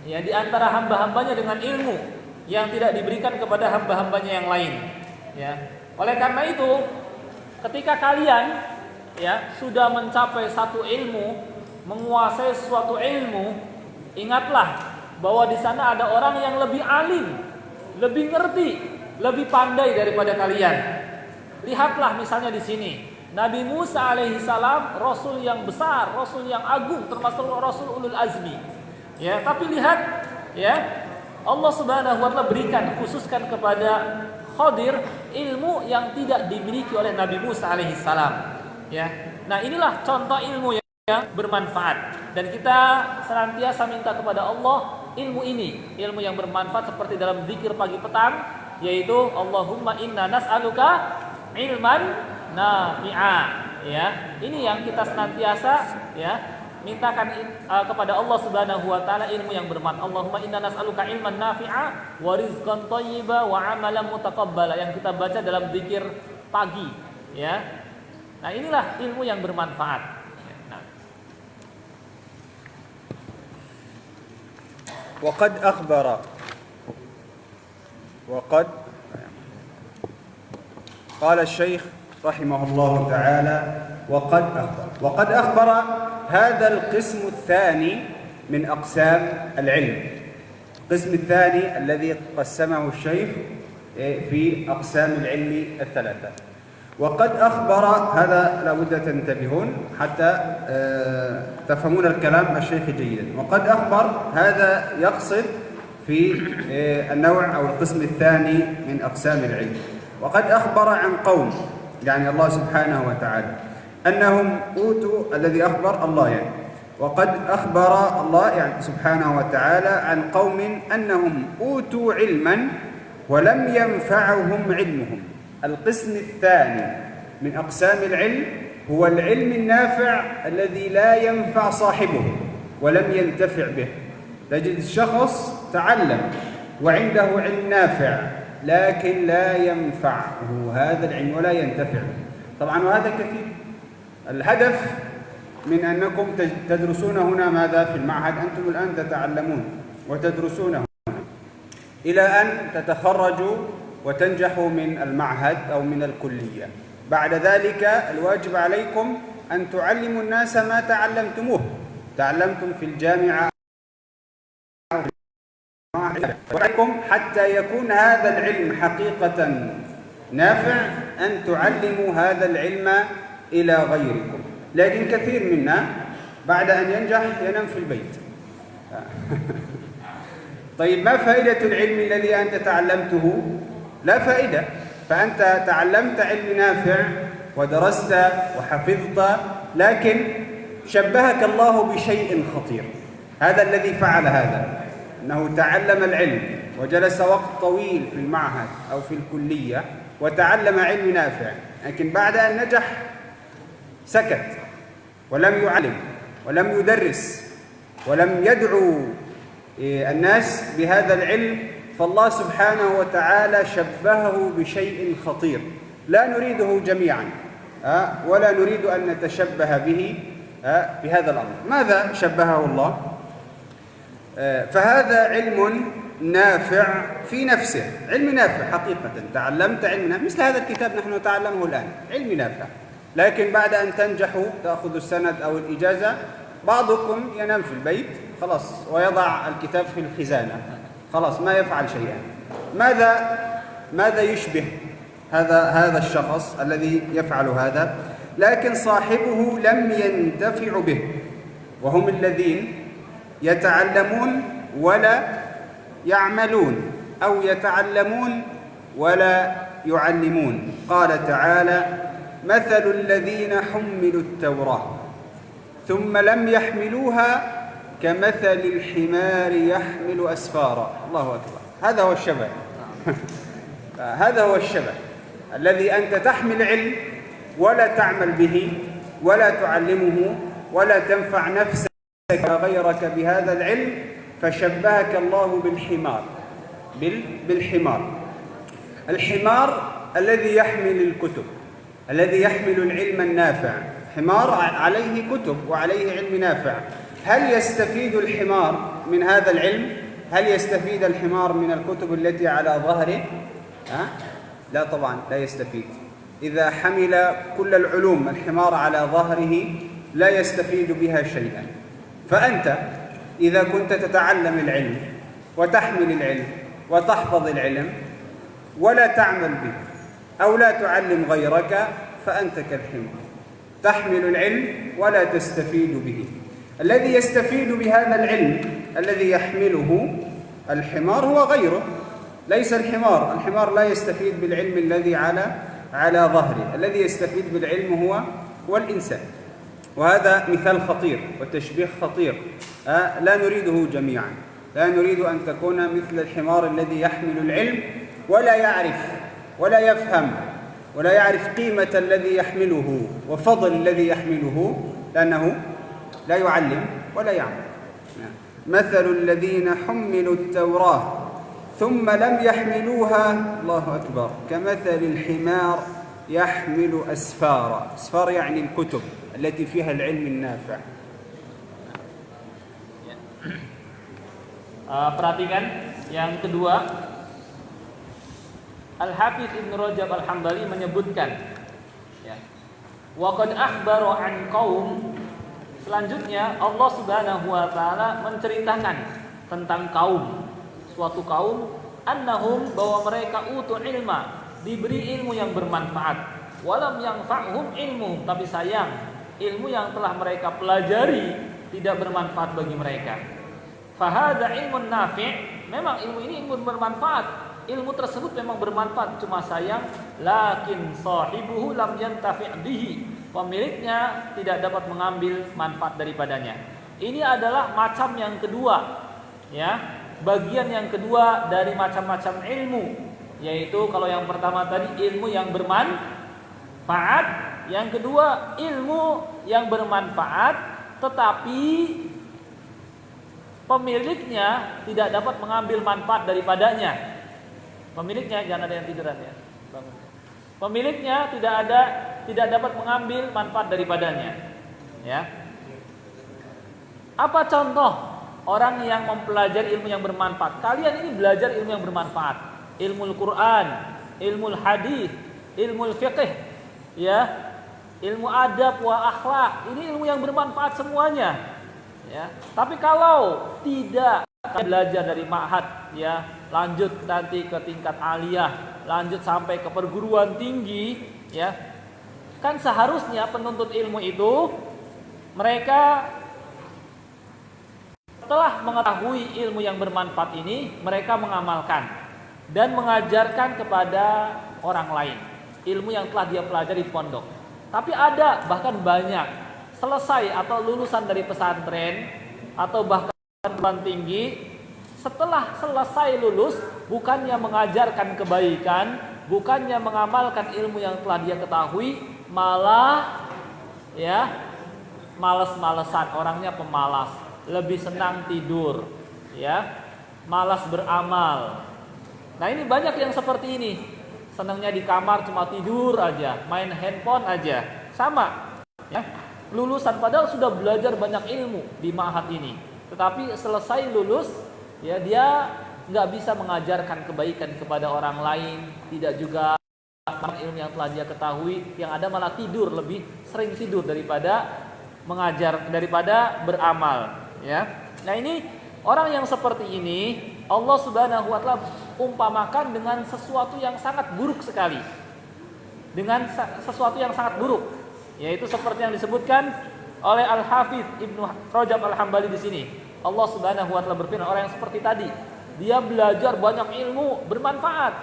ya, di antara hamba-hambanya dengan ilmu yang tidak diberikan kepada hamba-hambanya yang lain, ya. Oleh karena itu, ketika kalian, ya, sudah mencapai satu ilmu, menguasai suatu ilmu, ingatlah bahwa di sana ada orang yang lebih alim, lebih ngerti, lebih pandai daripada kalian. Lihatlah misalnya di sini Nabi Musa alaihissalam, Rasul yang besar, Rasul yang agung, termasuk Rasul ulul azmi, ya. Tapi lihat, ya, Allah Subhanahu wa taala berikan, khususkan kepada Khadir ilmu yang tidak dimiliki oleh Nabi Musa alaihissalam, ya. Nah, inilah contoh ilmu yang bermanfaat, dan kita senantiasa minta kepada Allah ilmu ini, ilmu yang bermanfaat seperti dalam zikir pagi petang, yaitu Allahumma inna nas'aluka ilman nafi'a, ya. Ini yang kita senantiasa, ya, mintakan kepada Allah Subhanahu wa taala ilmu yang bermanfaat. Allahumma inna nas'aluka ilman nafi'a wa rizqan thayyiba wa amalan mutaqabbala, yang kita baca dalam zikir pagi, ya. Nah, inilah ilmu yang bermanfaat. Nah. وقد قال الشيخ رحمه الله تعالى وقد أخبر هذا القسم الثاني من أقسام العلم. القسم الثاني الذي قسمه الشيخ في أقسام العلم الثلاثة. وقد أخبر، هذا لابد تنتبهون حتى تفهمون الكلام الشيخ جيدا. وقد أخبر، هذا يقصد في النوع أو القسم الثاني من أقسام العلم. وقد أخبر عن قوم، يعني الله سبحانه وتعالى، أنهم أوتوا، الذي أخبر الله يعني، وقد أخبر الله يعني سبحانه وتعالى عن قوم أنهم أوتوا علما ولم ينفعهم علمهم. القسم الثاني من أقسام العلم هو العلم النافع الذي لا ينفع صاحبه ولم ينتفع به. تجد الشخص تعلم وعنده علم نافع لكن لا ينفعه هذا العلم ولا ينتفع به. طبعا وهذا كثير. الهدف من أنكم تدرسون هنا ماذا في المعهد؟ أنتم الآن تتعلمون وتدرسون هنا إلى أن تتخرجوا وتنجحوا من المعهد أو من الكلية. بعد ذلك الواجب عليكم أن تعلموا الناس ما تعلمتموه، تعلمتم في الجامعة عليكم حتى يكون هذا العلم حقيقة نافع أن تعلموا هذا العلم إلى غيركم. لكن كثير منا بعد أن ينجح ينام في البيت. طيب، ما فائدة العلم الذي أنت تعلمته؟ لا فائدة. فأنت تعلمت علم نافع ودرست وحفظت، لكن شبهك الله بشيء خطير. هذا الذي فعل هذا، أنه تعلم العلم وجلس وقت طويل في المعهد أو في الكلية وتعلم علم نافع، لكن بعد أن نجح سكت ولم يعلم ولم يدرس ولم يدعو الناس بهذا العلم. فالله سبحانه وتعالى شبهه بشيء خطير لا نريده جميعا. ولا نريد أن نتشبه به بهذا الأمر. ماذا شبهه الله؟ فهذا علم نافع في نفسه، علم نافع حقيقة. تعلمت علم نافع مثل هذا الكتاب نحن نتعلمه الآن، علم نافع. لكن بعد أن تنجحوا تأخذوا السند أو الإجازة، بعضكم ينام في البيت خلاص ويضع الكتاب في الخزانة، خلاص ما يفعل شيئا. ماذا يشبه هذا الشخص الذي يفعل هذا؟ لكن صاحبه لم ينتفع به، وهم الذين يتعلمون ولا يعملون، أو يتعلمون ولا يعلمون. قال تعالى: مثل الذين حملوا التوراة ثم لم يحملوها كمثل الحمار يحمل أسفارا. الله أكبر. هذا هو الشبه. هذا هو الشبه الذي أنت تحمل علم ولا تعمل به ولا تعلمه ولا تنفع نفسك وغيرك بهذا العلم، فشبهك الله بالحمار. الحمار الذي يحمل الكتب، الذي يحمل العلم النافع. حمار عليه كتب وعليه علم نافع. هل يستفيد الحمار من هذا العلم؟ هل يستفيد الحمار من الكتب التي على ظهره؟ لا طبعا، لا يستفيد. إذا حمل كل العلوم الحمار على ظهره لا يستفيد بها شيئا. فأنت إذا كنت تتعلم العلم وتحمل العلم وتحفظ العلم ولا تعمل به أو لا تعلم غيرك، فأنت كالحمار، تحمل العلم ولا تستفيد به. الذي يستفيد بهذا العلم الذي يحمله الحمار هو غيره، ليس الحمار. الحمار لا يستفيد بالعلم الذي على ظهره. الذي يستفيد بالعلم هو الإنسان. وهذا مثال خطير وتشبيه خطير لا نريده جميعا. لا نريد أن تكون مثل الحمار الذي يحمل العلم ولا يعرف ولا يفهم ولا يعرف قيمة الذي يحمله وفضل الذي يحمله، لأنه لا يعلم ولا يعمل. مثل الذين حملوا التوراة ثم لم يحملوها، الله أكبر، كمثل الحمار يحمل أسفارا. أسفار يعني الكتب التي فيها العلم النافع. Perhatikan yang kedua, Al-Hafiz Ibn Rajab Al-Hambali menyebutkan, ya, wa qad akhbara an qaum. Selanjutnya Allah Subhanahu wa taala menceritakan tentang kaum, suatu kaum, annahum, bahwa mereka utul ilma, diberi ilmu yang bermanfaat, walam yanfa'hum ilmu, tapi sayang ilmu yang telah mereka pelajari tidak bermanfaat bagi mereka. Fahadha ilmun nafi', memang ilmu ini ilmu bermanfaat, ilmu tersebut memang bermanfaat, cuma sayang lakin sahibuhu lam yantafi' bihi, pemiliknya tidak dapat mengambil manfaat daripadanya. Ini adalah macam yang kedua, ya, bagian yang kedua dari macam-macam ilmu, yaitu kalau yang pertama tadi ilmu yang bermanfaat, yang kedua ilmu yang bermanfaat tetapi pemiliknya tidak dapat mengambil manfaat daripadanya. Pemiliknya, jangan ada yang tiduran ya, bangun. Pemiliknya tidak dapat mengambil manfaat daripadanya, ya. Apa contoh orang yang mempelajari ilmu yang bermanfaat? Kalian ini belajar ilmu yang bermanfaat, ilmu Al-Quran, ilmu hadis, ilmu fiqh, ya, ilmu adab wa akhlak. Ini ilmu yang bermanfaat semuanya, ya. Tapi kalau tidak belajar dari ma'had, ya, lanjut nanti ke tingkat aliyah, lanjut sampai ke perguruan tinggi, ya, kan seharusnya penuntut ilmu itu mereka setelah mengetahui ilmu yang bermanfaat ini, mereka mengamalkan dan mengajarkan kepada orang lain ilmu yang telah dia pelajari di pondok. Tapi ada, bahkan banyak, selesai atau lulusan dari pesantren atau bahkan perguruan tinggi, setelah selesai lulus bukannya mengajarkan kebaikan, bukannya mengamalkan ilmu yang telah dia ketahui, malah, ya, malas-malesan, orangnya pemalas, lebih senang tidur, ya, malas beramal. Nah, ini banyak yang seperti ini. senangnya di kamar cuma tidur aja, main handphone aja. Sama, ya. Lulusan padahal sudah belajar banyak ilmu di ma'had ini. Tetapi selesai lulus, ya dia nggak bisa mengajarkan kebaikan kepada orang lain, tidak juga ilmu yang telah dia ketahui, yang ada malah tidur, lebih sering tidur daripada mengajar, daripada beramal, ya. Nah, ini orang yang seperti ini Allah Subhanahu wa taala umpamakan dengan sesuatu yang sangat buruk sekali. Dengan sesuatu yang sangat buruk, yaitu seperti yang disebutkan oleh Al-Hafidz Ibnu Rajab Al-Hambali di sini. Allah Subhanahu wa taala berfirman, orang yang seperti tadi, dia belajar banyak ilmu bermanfaat,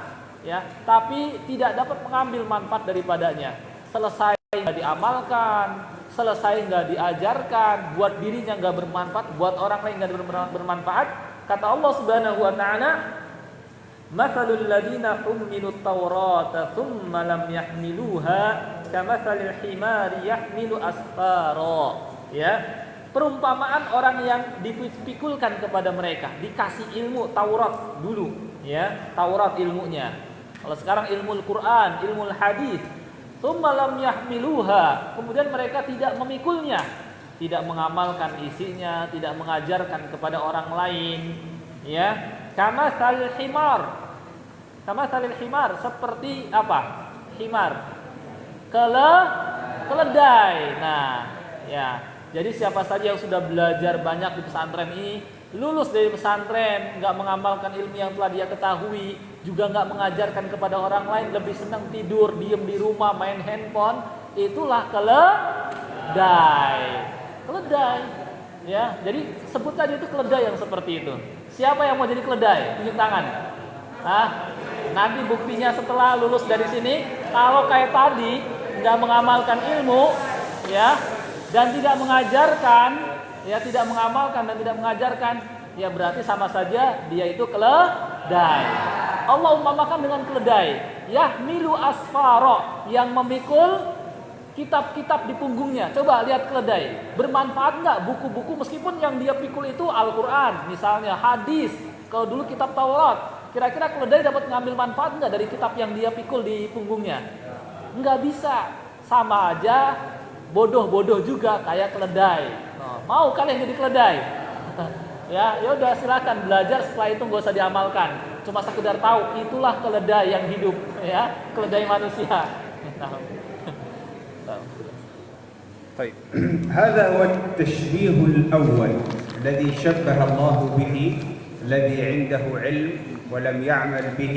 ya, tapi tidak dapat mengambil manfaat daripadanya. Selesai nggak diamalkan, selesai nggak diajarkan, buat dirinya nggak bermanfaat, buat orang lain nggak bermanfaat. Kata Allah Subhanahu wa taala, "Matsalul ladzina hummilut Taurata tsumma lam yahmiluha kamatsalil himari yahmilu asfara." Ya, perumpamaan orang yang dipikulkan kepada mereka, dikasih ilmu Taurat dulu, ya, Taurat ilmunya. Kalau sekarang ilmu Al-Qur'an, ilmu hadis, tsumma lam yahmiluha, kemudian mereka tidak memikulnya, tidak mengamalkan isinya, tidak mengajarkan kepada orang lain, ya. Kama salil himar. Kama salil himar, seperti apa? Himar. Keledai. Nah, ya. Jadi siapa saja yang sudah belajar banyak di pesantren ini, lulus dari pesantren, nggak mengamalkan ilmu yang telah dia ketahui, juga nggak mengajarkan kepada orang lain, lebih senang tidur, diem di rumah, main handphone, itulah keledai. Keledai, ya. Jadi sebut saja itu keledai yang seperti itu. Siapa yang mau jadi keledai? Tunjuk tangan. Nanti buktinya setelah lulus dari sini, kalau kayak tadi nggak mengamalkan ilmu, ya, dan tidak mengajarkan, ya, tidak mengamalkan dan tidak mengajarkan, ya berarti sama saja dia itu keledai. Allah umpamakan dengan keledai, yahmilu asfara, yang memikul kitab-kitab di punggungnya. Coba lihat keledai, bermanfaat nggak buku-buku, meskipun yang dia pikul itu Al-Quran, misalnya hadis. Kalau dulu kitab Taurat, kira-kira keledai dapat ngambil manfaat nggak dari kitab yang dia pikul di punggungnya? Nggak bisa. Sama aja, bodoh-bodoh juga kayak keledai. Mau kalian jadi keledai? Ya udah, silakan belajar, setelah itu nggak usah diamalkan. Cuma sekedar tahu, itulah keledai yang hidup, ya, keledai manusia. طيب هذا هو التشبيه الأول الذي شبه الله به الذي عنده علم ولم يعمل به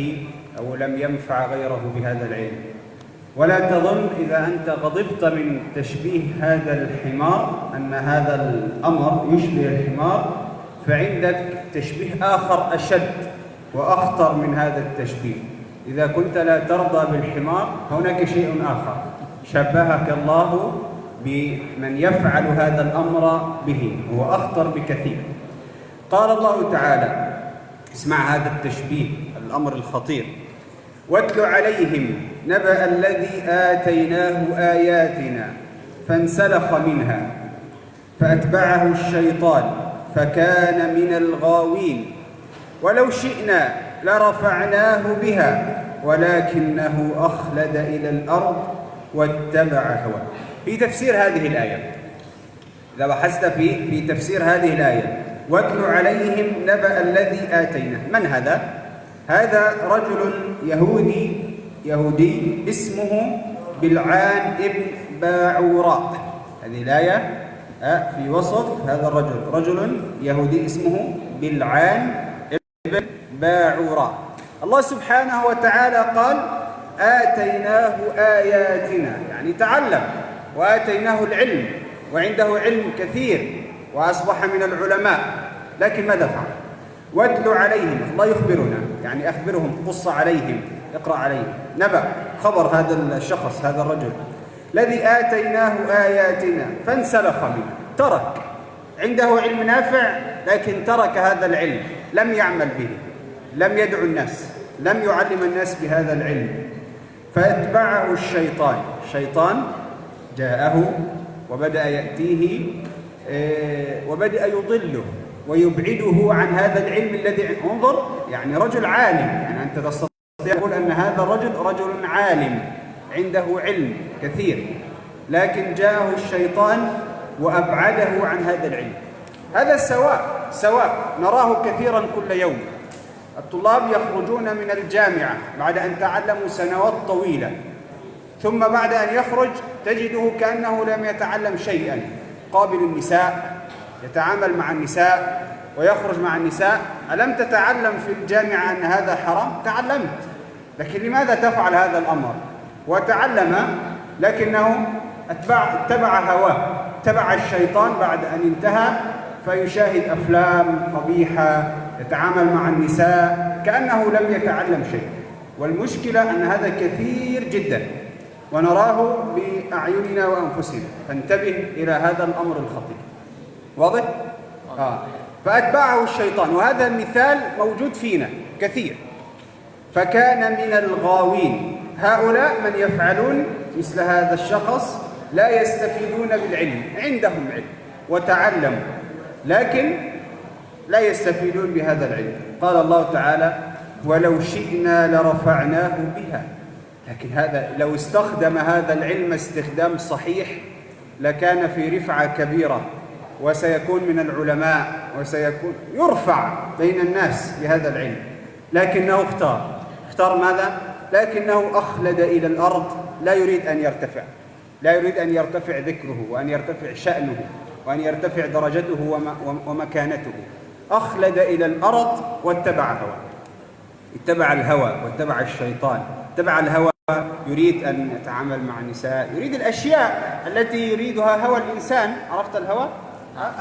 أو لم ينفع غيره بهذا العلم. ولا تظن إذا أنت غضبت من تشبيه هذا الحمار أن هذا الأمر يشبه الحمار، فعندك تشبيه آخر أشد وأخطر من هذا التشبيه. إذا كنت لا ترضى بالحمار، هناك شيء آخر شبهك الله بمن يفعل هذا الأمر به، وهو أخطر بكثير. قال الله تعالى، اسمع هذا التشبيه، الأمر الخطير: واتل عليهم نبأ الذي آتيناه آياتنا فانسلخ منها فأتبعه الشيطان فكان من الغاوين ولو شئنا لرفعناه بها ولكنه أخلد إلى الأرض واتبع هواه. في تفسير هذه الآية، إذا بحثت في تفسير هذه الآية، واتل عليهم نبأ الذي آتيناه، من هذا؟ هذا رجل يهودي اسمه بلعان ابن باعوراء. هذه الآية في وصف هذا الرجل، رجل يهودي اسمه بلعان ابن باعوراء. الله سبحانه وتعالى قال: آتيناه آياتنا، يعني تعلم، وآتيناه العلم، وعنده علم كثير وأصبح من العلماء، لكن ماذا فعل؟ واتل عليهم، الله يخبرنا، يعني أخبرهم، قص عليهم، اقرأ عليهم نبأ، خبر هذا الشخص، هذا الرجل الذي آتيناه آياتنا فانسلخ منه، ترك، عنده علم نافع لكن ترك هذا العلم، لم يعمل به، لم يدعو الناس، لم يعلم الناس بهذا العلم، فأتبعه الشيطان جاءه وبدأ يأتيه وبدأ يضله ويبعده عن هذا العلم الذي، انظر، يعني رجل عالم، يعني أنت تستطيع يقول أن هذا الرجل رجل عالم عنده علم كثير، لكن جاءه الشيطان وأبعده عن هذا العلم. هذا سواء نراه كثيرا كل يوم. الطلاب يخرجون من الجامعة بعد أن تعلموا سنوات طويلة، ثم بعد أن يخرج تجده كأنه لم يتعلم شيئا. قابل النساء، يتعامل مع النساء ويخرج مع النساء. ألم تتعلم في الجامعة أن هذا حرام؟ تعلمت، لكن لماذا تفعل هذا الأمر؟ وتعلم لكنه اتبع هواه، اتبع الشيطان بعد أن انتهى، فيشاهد أفلام قبيحة، يتعامل مع النساء كأنه لم يتعلم شيء. والمشكلة أن هذا كثير جدا ونراه بأعيننا وأنفسنا، فانتبه إلى هذا الأمر الخطير. واضح؟ فأتبعه الشيطان، وهذا المثال موجود فينا كثير. فكان من الغاوين. هؤلاء من يفعلون مثل هذا الشخص لا يستفيدون بالعلم، عندهم علم وتعلموا لكن لا يستفيدون بهذا العلم. قال الله تعالى: ولو شئنا لرفعناه بها. لكن هذا لو استخدم هذا العلم استخدام صحيح لكان في رفعة كبيرة، وسيكون من العلماء، وسيكون يرفع بين الناس بهذا العلم. لكنه اختار ماذا؟ لكنه أخلد إلى الأرض، لا يريد أن يرتفع، لا يريد أن يرتفع ذكره، وأن يرتفع شأنه، وأن يرتفع درجته ومكانته. أخلد إلى الأرض واتبع هواه، اتبع الهوى واتبع الشيطان. اتبع الهوى، يريد أن يتعامل مع النساء، يريد الأشياء التي يريدها هوى الإنسان. عرفت الهوى؟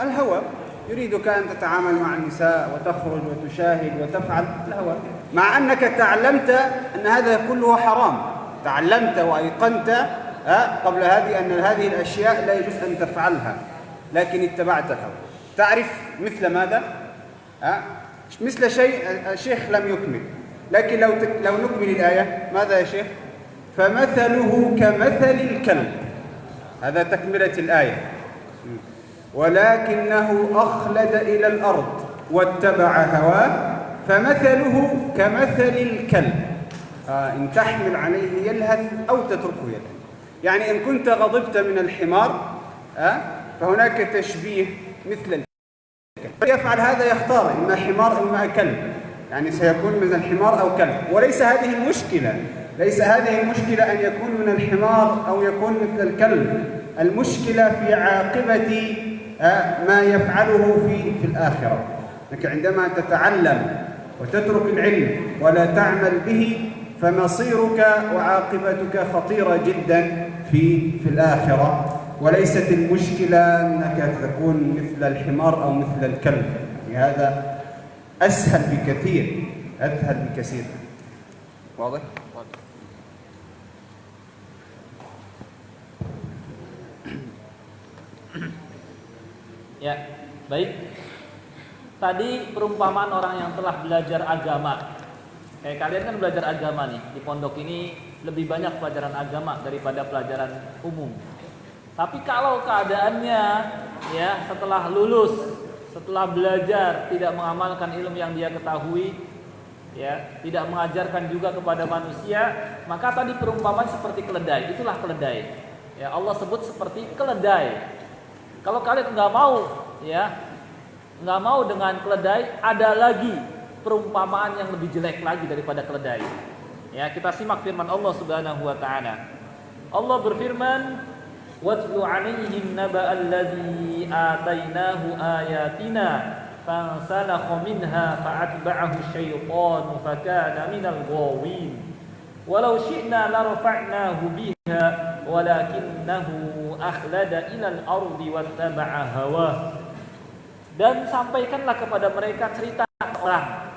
الهوى يريدك أن تتعامل مع النساء وتخرج وتشاهد وتفعل الهوى، مع أنك تعلمت أن هذا كله حرام. تعلمت وأيقنت قبل هذه أن هذه الأشياء لا يجوز أن تفعلها، لكن اتبعت الهوى. تعرف مثل ماذا؟ مثل شيء الشيخ لم يكمل، لكن لو نكمل الآية. ماذا يا شيخ؟ فمثله كمثل الكلب. هذا تكملة الآية. ولكنه أخلد إلى الأرض واتبع هواه فمثله كمثل الكلب، إن تحمل عليه يلهث أو تتركه يلهث. يعني إن كنت غضبت من الحمار فهناك تشبيه مثل الكلب. فيفعل هذا، يختار إما حمار إما كلب، يعني سيكون من الحمار أو كلب. وليس هذه المشكلة، ليس هذه المشكلة أن يكون من الحمار أو يكون مثل الكلب. المشكلة في عاقبة ما يفعله في الآخرة. لكن عندما تتعلم وتترك العلم ولا تعمل به فمصيرك وعاقبتك خطيرة جدا في الآخرة. وليست المشكلة أنك تكون مثل الحمار أو مثل الكلب، يعني هذا أسهل بكثير، أسهل بكثير. واضح؟ Ya, baik. Tadi perumpamaan orang yang telah belajar agama. Kalian kan belajar agama nih. Di pondok ini lebih banyak pelajaran agama daripada pelajaran umum. Tapi kalau keadaannya ya setelah lulus, setelah belajar tidak mengamalkan ilmu yang dia ketahui, ya, tidak mengajarkan juga kepada manusia, maka tadi perumpamaan seperti keledai. Itulah keledai. Ya, Allah sebut seperti keledai. Kalau kalian nggak mau, ya, nggak mau dengan keledai, ada lagi perumpamaan yang lebih jelek lagi daripada keledai. Ya, kita simak firman Allah Subhanahu wa taala. Allah berfirman, "Watlu 'alaihim naba'al ladzi atainahu ayatina fansalakha minha fa'atba'ahu asy-syaitanu fakana minal ghawin. Walau syi'na larafa'nahu biha walakinnahu akhlada ilal ardi wattaba'a hawah." Dan sampaikanlah kepada mereka cerita orang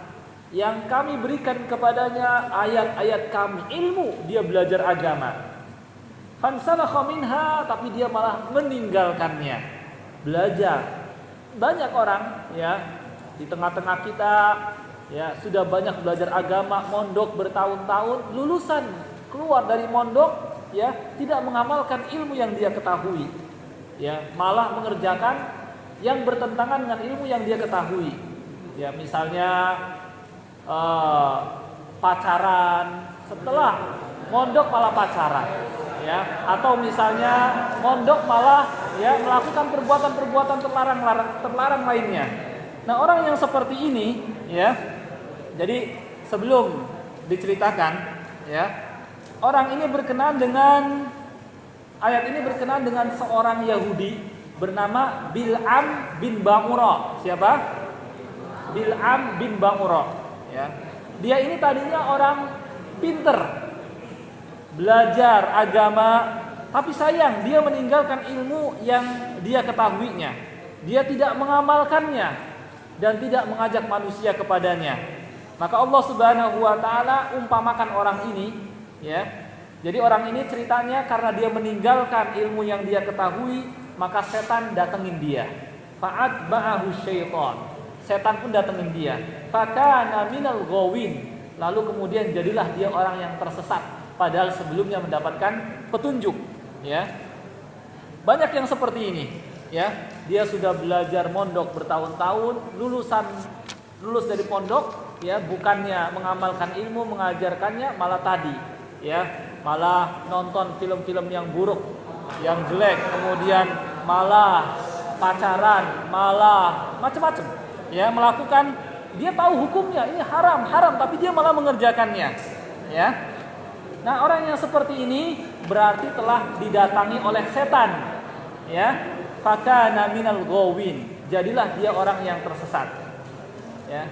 yang kami berikan kepadanya ayat-ayat kami, ilmu, dia belajar agama. Fansalakha minha, tapi dia malah meninggalkannya. Belajar. Banyak orang ya di tengah-tengah kita ya sudah banyak belajar agama, mondok bertahun-tahun, lulusan keluar dari mondok ya tidak mengamalkan ilmu yang dia ketahui. Ya, malah mengerjakan yang bertentangan dengan ilmu yang dia ketahui. Ya, misalnya pacaran, setelah mondok malah pacaran, ya, atau misalnya mondok malah ya melakukan perbuatan-perbuatan terlarang lainnya. Nah, orang yang seperti ini, ya, jadi sebelum diceritakan, ya, orang ini berkenaan dengan ayat ini berkenaan dengan seorang Yahudi bernama Bil'am bin Ba'ura. Siapa? Bil'am bin Ba'ura, ya. Dia ini tadinya orang pinter, belajar agama, tapi sayang dia meninggalkan ilmu yang dia ketahuinya. Dia tidak mengamalkannya dan tidak mengajak manusia kepadanya. Maka Allah Subhanahu wa taala umpamakan orang ini, ya. Jadi orang ini ceritanya karena dia meninggalkan ilmu yang dia ketahui, maka setan datengin dia. Fa'atba'ahu syaitan. Setan pun datengin dia. Fakana minal ghawin. Lalu kemudian jadilah dia orang yang tersesat, padahal sebelumnya mendapatkan petunjuk, ya. Banyak yang seperti ini, ya. Dia sudah belajar mondok bertahun-tahun, lulus dari pondok, ya, bukannya mengamalkan ilmu, mengajarkannya, malah tadi, ya, malah nonton film-film yang buruk, yang jelek, kemudian malah pacaran, malah macam-macam, ya, melakukan, dia tahu hukumnya ini haram, tapi dia malah mengerjakannya, ya. Nah, orang yang seperti ini berarti telah didatangi oleh setan, ya. Fakana minal ghawin, jadilah dia orang yang tersesat, ya.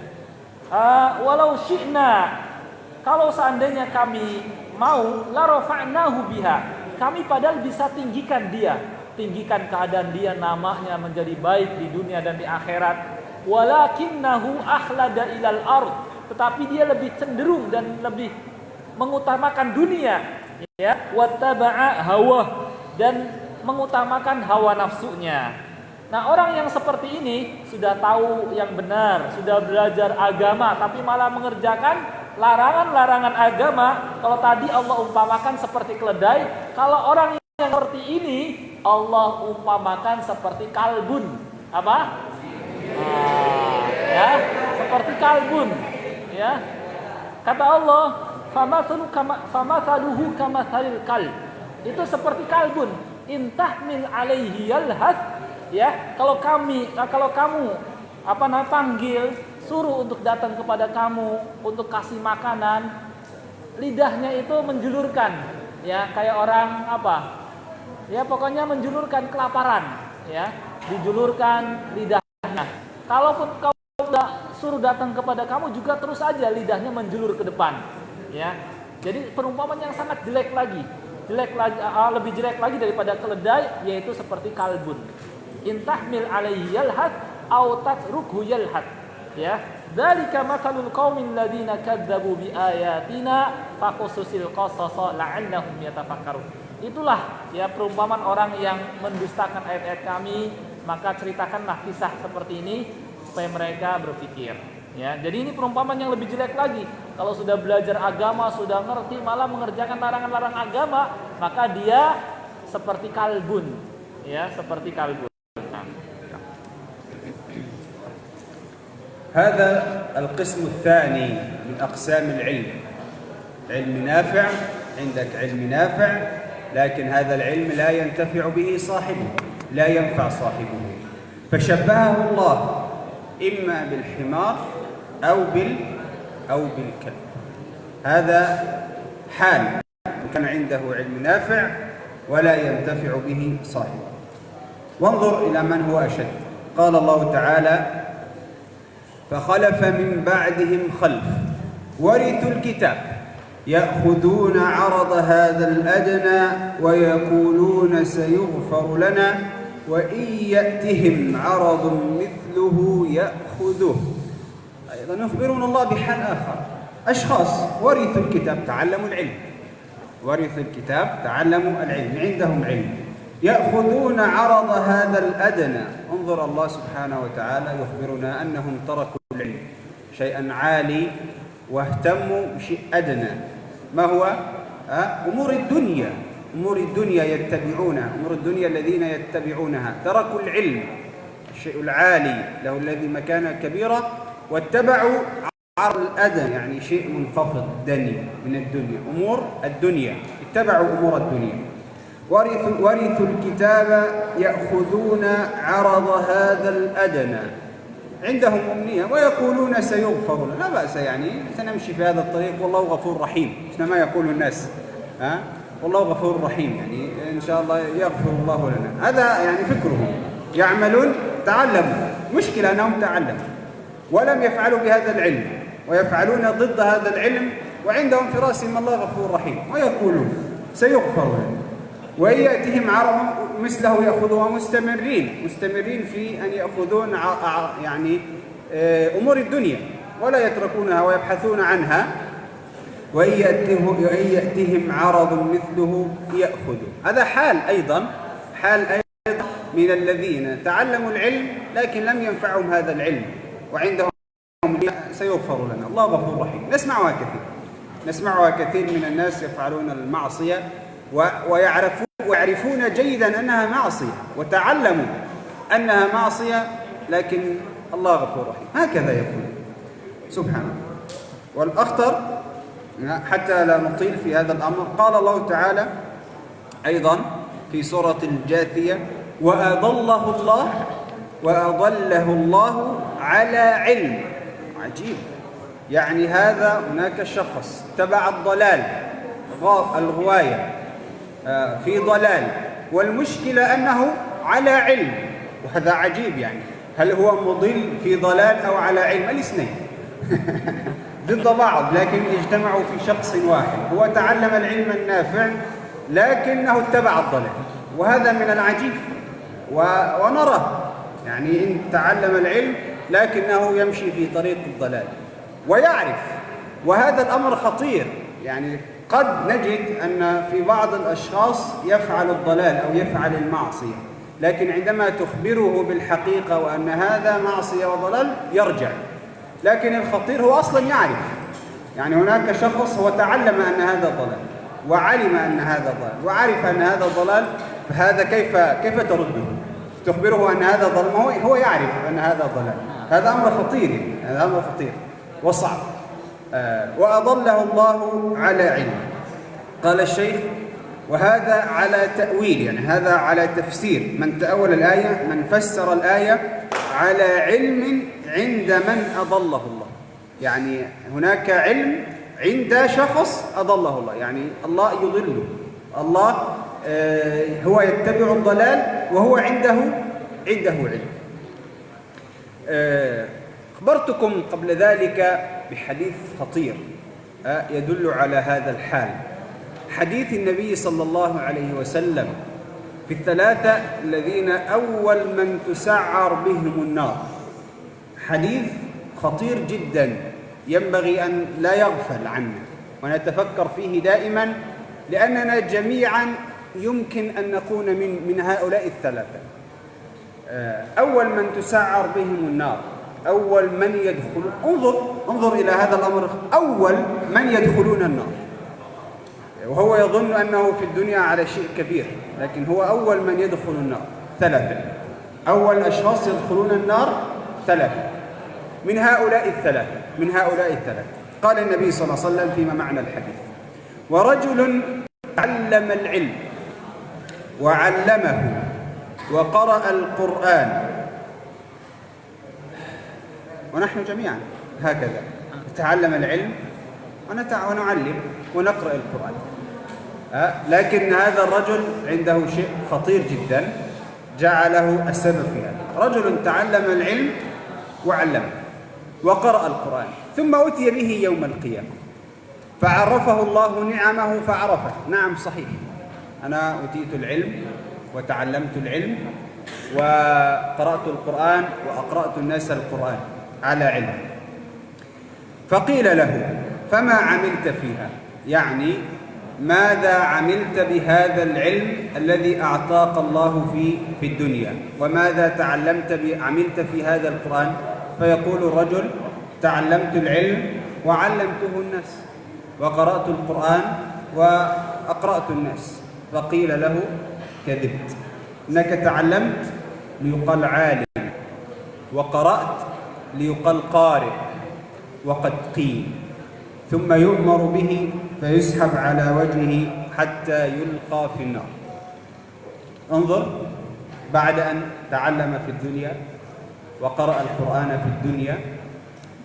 Walau syi'na, kalau seandainya kami mau, la rafa'nahu biha, kami padahal bisa tinggikan dia, tinggikan keadaan dia, namanya menjadi baik di dunia dan di akhirat. Walakinnahu akhlada ilal ard, tetapi dia lebih cenderung dan lebih mengutamakan dunia, ya, wattaba'a hawa, dan mengutamakan hawa nafsunya. Nah, orang yang seperti ini sudah tahu yang benar, sudah belajar agama, tapi malah mengerjakan larangan-larangan agama. Kalau tadi Allah umpamakan seperti keledai, kalau orang yang seperti ini Allah umpamakan seperti kalbun. Apa? Ya, seperti kalbun, ya. Kata Allah, famathaluhu kamathalil kalb. Itu seperti kalbun, intahmil alaihi yalhath, ya. Kalau kamu panggil, suruh untuk datang kepada kamu untuk kasih makanan, lidahnya itu menjulurkan, ya, kayak orang apa? Ya, pokoknya menjulurkan kelaparan, ya, dijulurkan lidahnya. Kalaupun kamu suruh datang kepada kamu juga terus aja lidahnya menjulur ke depan, ya. Jadi perumpamaan yang sangat jelek lagi, lebih jelek lagi daripada keledai, yaitu seperti kalbun. Intahmil alaihi yalhath aw tatrukhu yalhath, ya. Dzalika mathalul qaumil ladzina kadzdzabu biayatina faqsusil qasasa la'annahum yatafakkarun. Itulah, ya, perumpamaan orang yang mendustakan ayat-ayat kami, maka ceritakanlah kisah seperti ini supaya mereka berpikir, ya. Jadi ini perumpamaan yang lebih jelek lagi. Kalau sudah belajar agama, sudah ngerti, malah mengerjakan larangan-larangan agama, maka dia seperti kalbun, ya, seperti kalbun. هذا القسم الثاني من أقسام العلم. علم نافع، عندك علم نافع، لكن هذا العلم لا ينتفع به صاحبه، لا ينفع صاحبه، فشبهه الله إما بالحمار أو بالكلب. هذا حال كان عنده علم نافع ولا ينتفع به صاحبه. وانظر إلى من هو أشد. قال الله تعالى: فخلف من بعدهم خلف ورثوا الكتاب يأخذون عرض هذا الأدنى ويقولون سيغفر لنا وإن يأتهم عرض مثله يأخذه. أيضا يخبرون الله بحال آخر، أشخاص ورثوا الكتاب، تعلموا العلم، ورثوا الكتاب تعلموا العلم، عندهم علم، يأخذون عرض هذا الأدنى. انظر الله سبحانه وتعالى يخبرنا أنهم تركوا العلم، شيئا عالي، واهتموا بشيء أدنى. ما هو؟ أمور الدنيا، أمور الدنيا يتبعونها، أمور الدنيا الذين يتبعونها تركوا العلم، الشيء العالي له الذي مكانة كبيرة، واتبعوا عرض الأدنى يعني شيء منخفض دني من الدنيا، أمور الدنيا، اتبعوا أمور الدنيا. ورثوا الكتاب يأخذون عرض هذا الأدنى، عندهم أمنية ويقولون سيغفر لنا، لا بأس يعني سنمشي في هذا الطريق والله غفور رحيم، مثل ما يقول الناس والله غفور رحيم، يعني إن شاء الله يغفر الله لنا. هذا يعني فكرهم، يعملون تعلموا، مشكلة أنهم تعلموا ولم يفعلوا بهذا العلم، ويفعلون ضد هذا العلم، وعندهم في رأسهم الله غفور رحيم، ويقولون سيغفر لنا، وإن يأتهم عرض مثله يأخذوها مستمرين في أن يأخذون يعني أمور الدنيا ولا يتركونها ويبحثون عنها. وإن يأتهم عرض مثله يأخذوا. هذا حال أيضا من الذين تعلموا العلم لكن لم ينفعهم هذا العلم، وعندهم سيغفر لنا، الله غفور رحيم. نسمعها كثير من الناس يفعلون المعصية ويعرفون جيدا أنها معصية، وتعلموا أنها معصية، لكن الله غفور رحيم، هكذا يقول سبحانه. والأخطر حتى لا نطيل في هذا الأمر، قال الله تعالى أيضا في سورة الجاثية: وأضله الله على علم. عجيب، يعني هذا هناك شخص تبع الضلال، الغواية في ضلال، والمشكلة أنه على علم، وهذا عجيب، يعني هل هو مضل في ضلال أو على علم؟ الاثنين ضد بعض، لكن اجتمعوا في شخص واحد. هو تعلم العلم النافع لكنه اتبع الضلال، وهذا من العجيب، ونراه يعني إن تعلم العلم لكنه يمشي في طريق الضلال ويعرف، وهذا الأمر خطير. يعني قد نجد أن في بعض الأشخاص يفعل الضلال أو يفعل المعصية، لكن عندما تخبره بالحقيقة وأن هذا معصية وضلال يرجع. لكن الخطير هو أصلا يعرف، يعني هناك شخص هو تعلم أن هذا ضلال وعلم أن هذا ضلال وعرف أن هذا ضلال، فهذا كيف ترده؟ تخبره أن هذا ضلال، هو يعرف أن هذا ضلال. هذا أمر خطير، هذا أمر خطير وصعب. وأضله الله على علم. قال الشيخ: وهذا على تأويل، يعني هذا على تفسير، من تأول الآية، من فسر الآية على علم عند من أضله الله. يعني هناك علم عند شخص أضله الله، يعني الله يضله، الله هو يتبع الضلال وهو عنده علم. أخبرتكم قبل ذلك بحديث خطير يدل على هذا الحال، حديث النبي صلى الله عليه وسلم في الثلاثة الذين أول من تسعر بهم النار. حديث خطير جدا ينبغي أن لا يغفل عنه ونتفكر فيه دائما، لأننا جميعا يمكن أن نكون من هؤلاء الثلاثة. أول من تسعر بهم النار، أول من يدخل، انظر إلى هذا الأمر، أول من يدخلون النار، وهو يظن أنه في الدنيا على شيء كبير، لكن هو أول من يدخل النار ثلاثة. أول أشخاص يدخلون النار ثلاثة، من هؤلاء الثلاثة. قال النبي صلى الله عليه وسلم فيما معنى الحديث: ورجل علم العلم وعلمه وقرأ القرآن. ونحن جميعا هكذا نتعلم العلم ونعلم ونقرأ القرآن، لكن هذا الرجل عنده شيء خطير جدا جعله السبب في هذا. رجل تعلم العلم وعلمه وقرأ القرآن، ثم أتي به يوم القيامة فعرفه الله نعمه فعرفه. نعم صحيح، أنا أتيت العلم وتعلمت العلم وقرأت القرآن وأقرأت الناس القرآن على علم. فقيل له: فما عملت فيها؟ يعني ماذا عملت بهذا العلم الذي أعطاك الله في الدنيا، وماذا عملت في هذا القرآن؟ فيقول الرجل: تعلمت العلم وعلمته الناس وقرأت القرآن وأقرأت الناس. فقيل له: كذبت، إنك تعلمت ليقال عالم، وقرأت ليقال قارئ، وقد قيل ثم يؤمر به فيسحب على وجهه حتى يلقى في النار. انظر، بعد أن تعلم في الدنيا وقرأ القرآن في الدنيا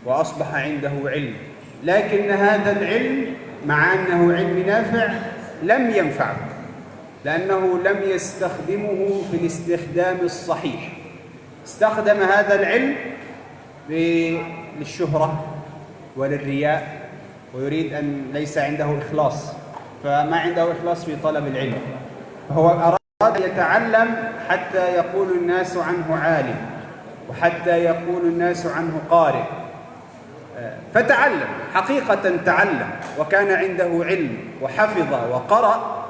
وأصبح عنده علم، لكن هذا العلم مع أنه علم نافع لم ينفعه، لأنه لم يستخدمه في الاستخدام الصحيح. استخدم هذا العلم للشهرة وللرياء، ويريد أن ليس عنده إخلاص، فما عنده إخلاص في طلب العلم، فهو أراد يتعلم حتى يقول الناس عنه عالم، وحتى يقول الناس عنه قارئ، فتعلم حقيقة، تعلم وكان عنده علم وحفظ وقرأ،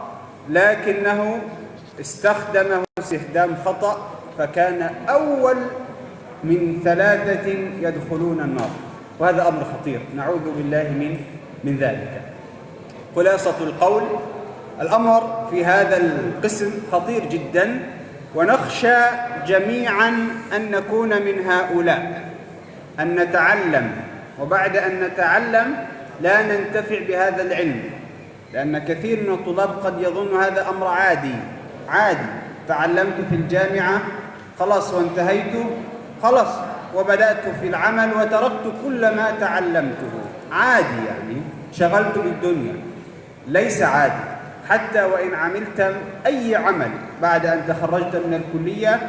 لكنه استخدمه استخدام خطأ، فكان أول من 3 يدخلون النار، وهذا أمر خطير، نعوذ بالله من ذلك. خلاصة القول، الأمر في هذا القسم خطير جدا، ونخشى جميعا أن نكون من هؤلاء، أن نتعلم وبعد أن نتعلم لا ننتفع بهذا العلم، لأن كثير من الطلاب قد يظن هذا أمر عادي، تعلمت في الجامعة خلاص وانتهيت خلاص، وبدأت في العمل وتركت كل ما تعلمته، عادي يعني شغلت بالدنيا. ليس عادي، حتى وإن عملت أي عمل بعد أن تخرجت من الكلية،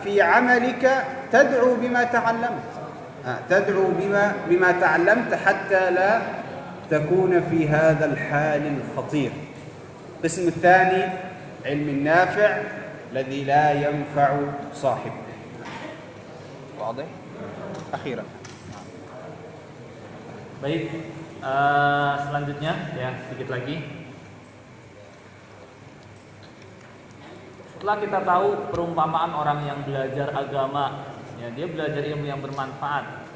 في عملك تدعو بما تعلمت، بما تعلمت حتى لا تكون في هذا الحال الخطير. القسم الثاني علم النافع الذي لا ينفع صاحبه. واضح؟ أخيرا. Baik, selanjutnya ya sedikit lagi. Setelah kita tahu perumpamaan orang yang belajar agama, ya, dia belajar ilmu yang bermanfaat,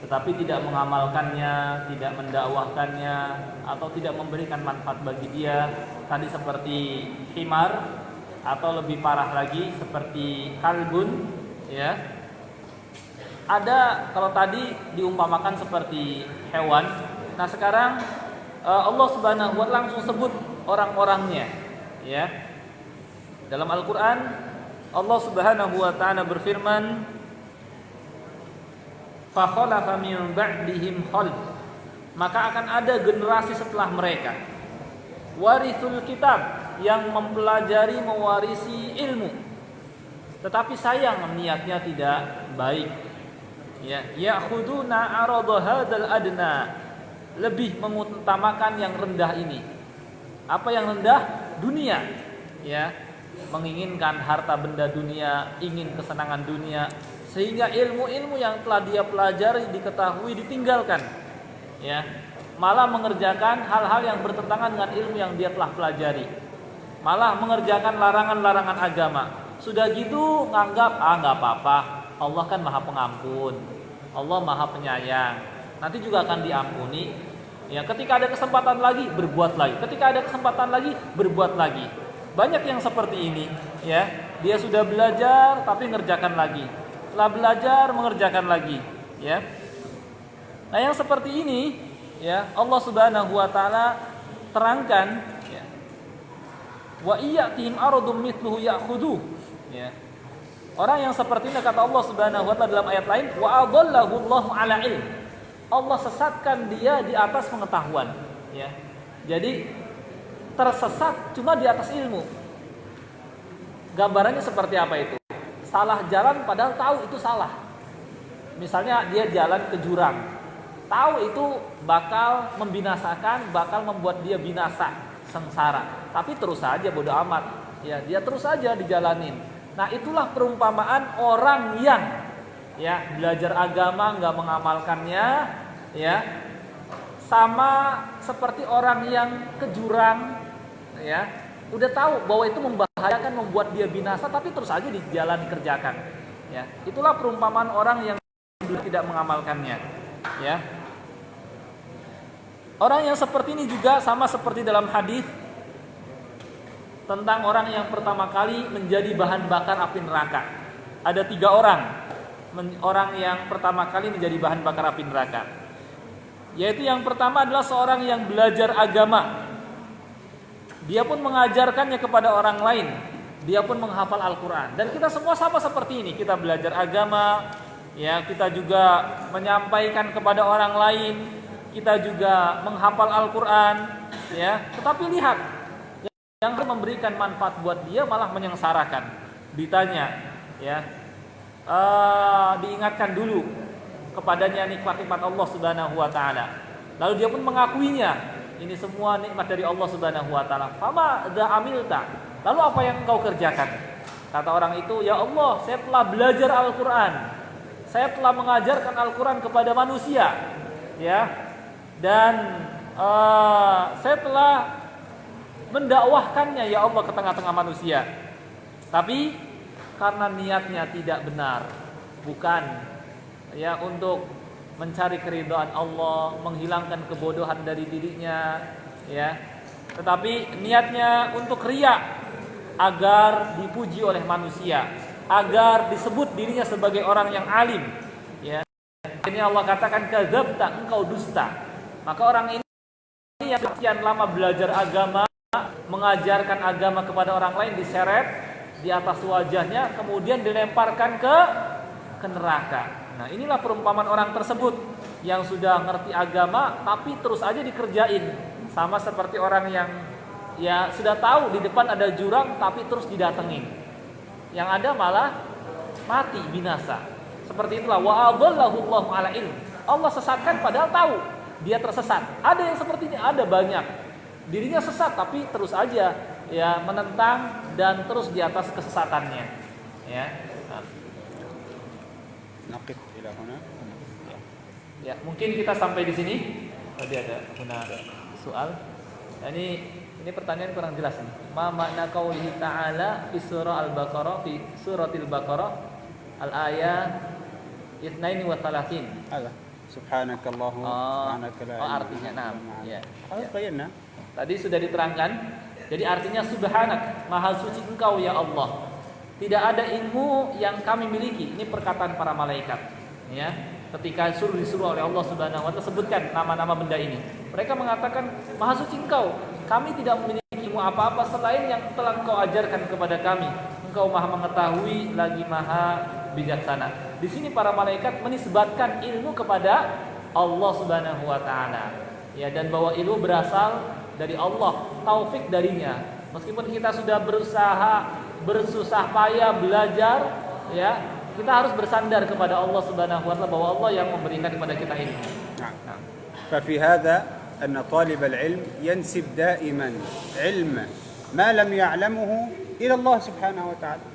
tetapi tidak mengamalkannya, tidak mendakwahkannya, atau tidak memberikan manfaat bagi dia, tadi seperti himar, atau lebih parah lagi seperti kalbun, ya. Ada, kalau tadi diumpamakan seperti hewan, nah sekarang Allah Subhanahu wa Ta'ala langsung sebut orang-orangnya, ya. Dalam Al-Qur'an Allah Subhanahu wa Ta'ala berfirman, fa khalafa min ba'dihim khalf, maka akan ada generasi setelah mereka, warithul kitab, yang mempelajari, mewarisi ilmu, tetapi sayang niatnya tidak baik, ya, ya'khuduna arada hadzal adna, lebih mengutamakan yang rendah ini. Apa yang rendah? Dunia, ya, menginginkan harta benda dunia, ingin kesenangan dunia, sehingga ilmu-ilmu yang telah dia pelajari, diketahui, ditinggalkan, ya, malah mengerjakan hal-hal yang bertentangan dengan ilmu yang dia telah pelajari, malah mengerjakan larangan-larangan agama. Sudah gitu nganggap nggak apa-apa, Allah kan Maha Pengampun, Allah Maha Penyayang, nanti juga akan diampuni. Ya, ketika ada kesempatan lagi berbuat lagi, ketika ada kesempatan lagi berbuat lagi. Banyak yang seperti ini, ya. Dia sudah belajar tapi ngerjakan lagi. Setelah belajar mengerjakan lagi, ya. Nah, yang seperti ini, ya, Allah Subhanahu wa Ta'ala terangkan, ya. Wa iyatihim aradum mithluhu ya'khudhu, ya. Orang yang seperti ini, kata Allah Subhanahu wa Ta'ala dalam ayat lain, wa adallahu Allahu ala ilm, Allah sesatkan dia di atas pengetahuan, ya. Jadi tersesat cuma di atas ilmu. Gambarannya seperti apa itu? Salah jalan padahal tahu itu salah. Misalnya dia jalan ke jurang, tahu itu bakal membinasakan, bakal membuat dia binasa, sengsara, tapi terus saja bodo amat, ya, dia terus saja dijalanin. Nah, itulah perumpamaan orang yang, ya, belajar agama nggak mengamalkannya, ya, sama seperti orang yang ke jurang, ya, udah tahu bahwa itu membahayakan, membuat dia binasa, tapi terus aja di jalan dikerjakan, ya. Itulah perumpamaan orang yang tidak mengamalkannya, ya. Orang yang seperti ini juga sama seperti dalam hadis tentang orang yang pertama kali menjadi bahan bakar api neraka. Ada 3 orang yang pertama kali menjadi bahan bakar api neraka. Yaitu yang pertama adalah seorang yang belajar agama. Dia pun mengajarkannya kepada orang lain. Dia pun menghafal Al-Quran. Dan kita semua sama seperti ini. Kita belajar agama, ya, kita juga menyampaikan kepada orang lain. Kita juga menghafal Al-Quran, ya. Tetapi lihat, yang memberikan manfaat buat dia malah menyengsarakan. Ditanya, ya, diingatkan dulu kepadanya nikmat-nikmat Allah Subhanahu wa taala. Lalu dia pun mengakuinya, ini semua nikmat dari Allah Subhanahu wa taala. Fama dza amilta? Lalu apa yang engkau kerjakan? Kata orang itu, ya Allah, saya telah belajar Al-Qur'an. Saya telah mengajarkan Al-Qur'an kepada manusia, ya. Dan saya telah mendakwahkannya, ya Allah, ke tengah-tengah manusia. Tapi karena niatnya tidak benar, bukan, ya, untuk mencari keridhaan Allah, menghilangkan kebodohan dari dirinya, ya, tetapi niatnya untuk riya, agar dipuji oleh manusia, agar disebut dirinya sebagai orang yang alim, ya. Ini Allah katakan kadzabta, engkau dusta. Maka orang ini yang sekian lama belajar agama, mengajarkan agama kepada orang lain, diseret di atas wajahnya, kemudian dilemparkan ke neraka. Nah, inilah perumpamaan orang tersebut yang sudah ngerti agama tapi terus aja dikerjain. Sama seperti orang yang, ya, sudah tahu di depan ada jurang tapi terus didatengin. Yang ada malah mati, binasa. Seperti itulah wa adallahu Allahu ala ilm. Allah sesatkan padahal tahu dia tersesat. Ada yang seperti ini, ada banyak. Dirinya sesat tapi terus aja, ya, menentang dan terus di atas kesesatannya, ya. Naqif ila huna. Ya, mungkin kita sampai di sini. Tadi ada soal. Nah, ini pertanyaan kurang jelas nih. Ma makna qaulihi ta'ala fi surah Al-Baqarah, fi suratil Baqarah al-ayat 32. Ada. Subhanakallahu subhanaka la ilaha artinya, nah, ya. Bayanna. Tadi sudah diterangkan. Jadi artinya subhanak, maha suci engkau ya Allah. Tidak ada ilmu yang kami miliki. Ini perkataan para malaikat, ya. Ketika disuruh oleh Allah Subhanahu wa taala sebutkan nama-nama benda ini. Mereka mengatakan, maha suci engkau. Kami tidak memiliki ilmu apa-apa selain yang telah engkau ajarkan kepada kami. Engkau maha mengetahui lagi maha bijaksana. Di sini para malaikat menisbatkan ilmu kepada Allah Subhanahu wa taala. Ya, dan bahwa ilmu berasal dari Allah, taufik darinya. Meskipun kita sudah berusaha, bersusah payah belajar, ya, kita harus bersandar kepada Allah Subhanahu wa taala bahwa Allah yang memberikan kepada kita ilmu. Nah. ففي هذا أن طالب العلم ينسب دائما علم ما لم يعلمه إلى الله سبحانه وتعالى.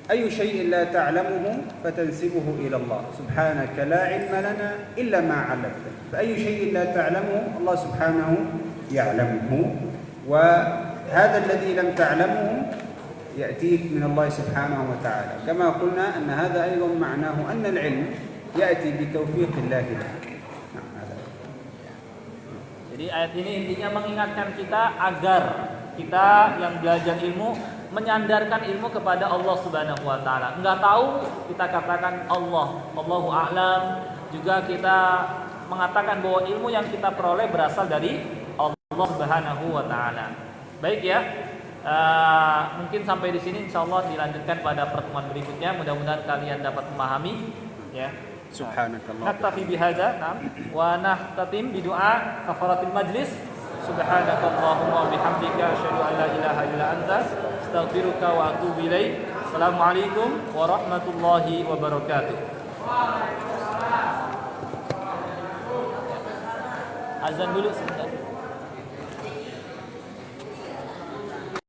أي شيء لا تعلمه فتنسبه إلى الله. سبحانك لا علم لنا إلا ما علمتنا. فأي شيء لا تعلمه الله سبحانه يعلمه. وهذا الذي لم تعلمه يأتيك من الله سبحانه وتعالى. كما قلنا أن هذا أيضا معناه أن العلم يأتي بتوفيق الله له. Jadi ayat ini intinya mengingatkan kita agar kita yang belajar ilmu menyandarkan ilmu kepada Allah Subhanahu wa taala. Enggak tahu kita katakan Allahu a'lam. Juga kita mengatakan bahwa ilmu yang kita peroleh berasal dari Allah Subhanahu wa taala. Baik, ya. Mungkin sampai di sini, insyaallah dilanjutkan pada pertemuan berikutnya. Mudah-mudahan kalian dapat memahami, ya. Subhanakallah. Naktafi bihadza, wa nahtatim bidu'a kafaratil majlis. Subhanakallahumma wa bihamdika asyhadu an la ilaha illa anta astaghfiruka wa atubu ilaik. Assalamualaikum warahmatullahi wabarakatuh. Azan dulu sebentar.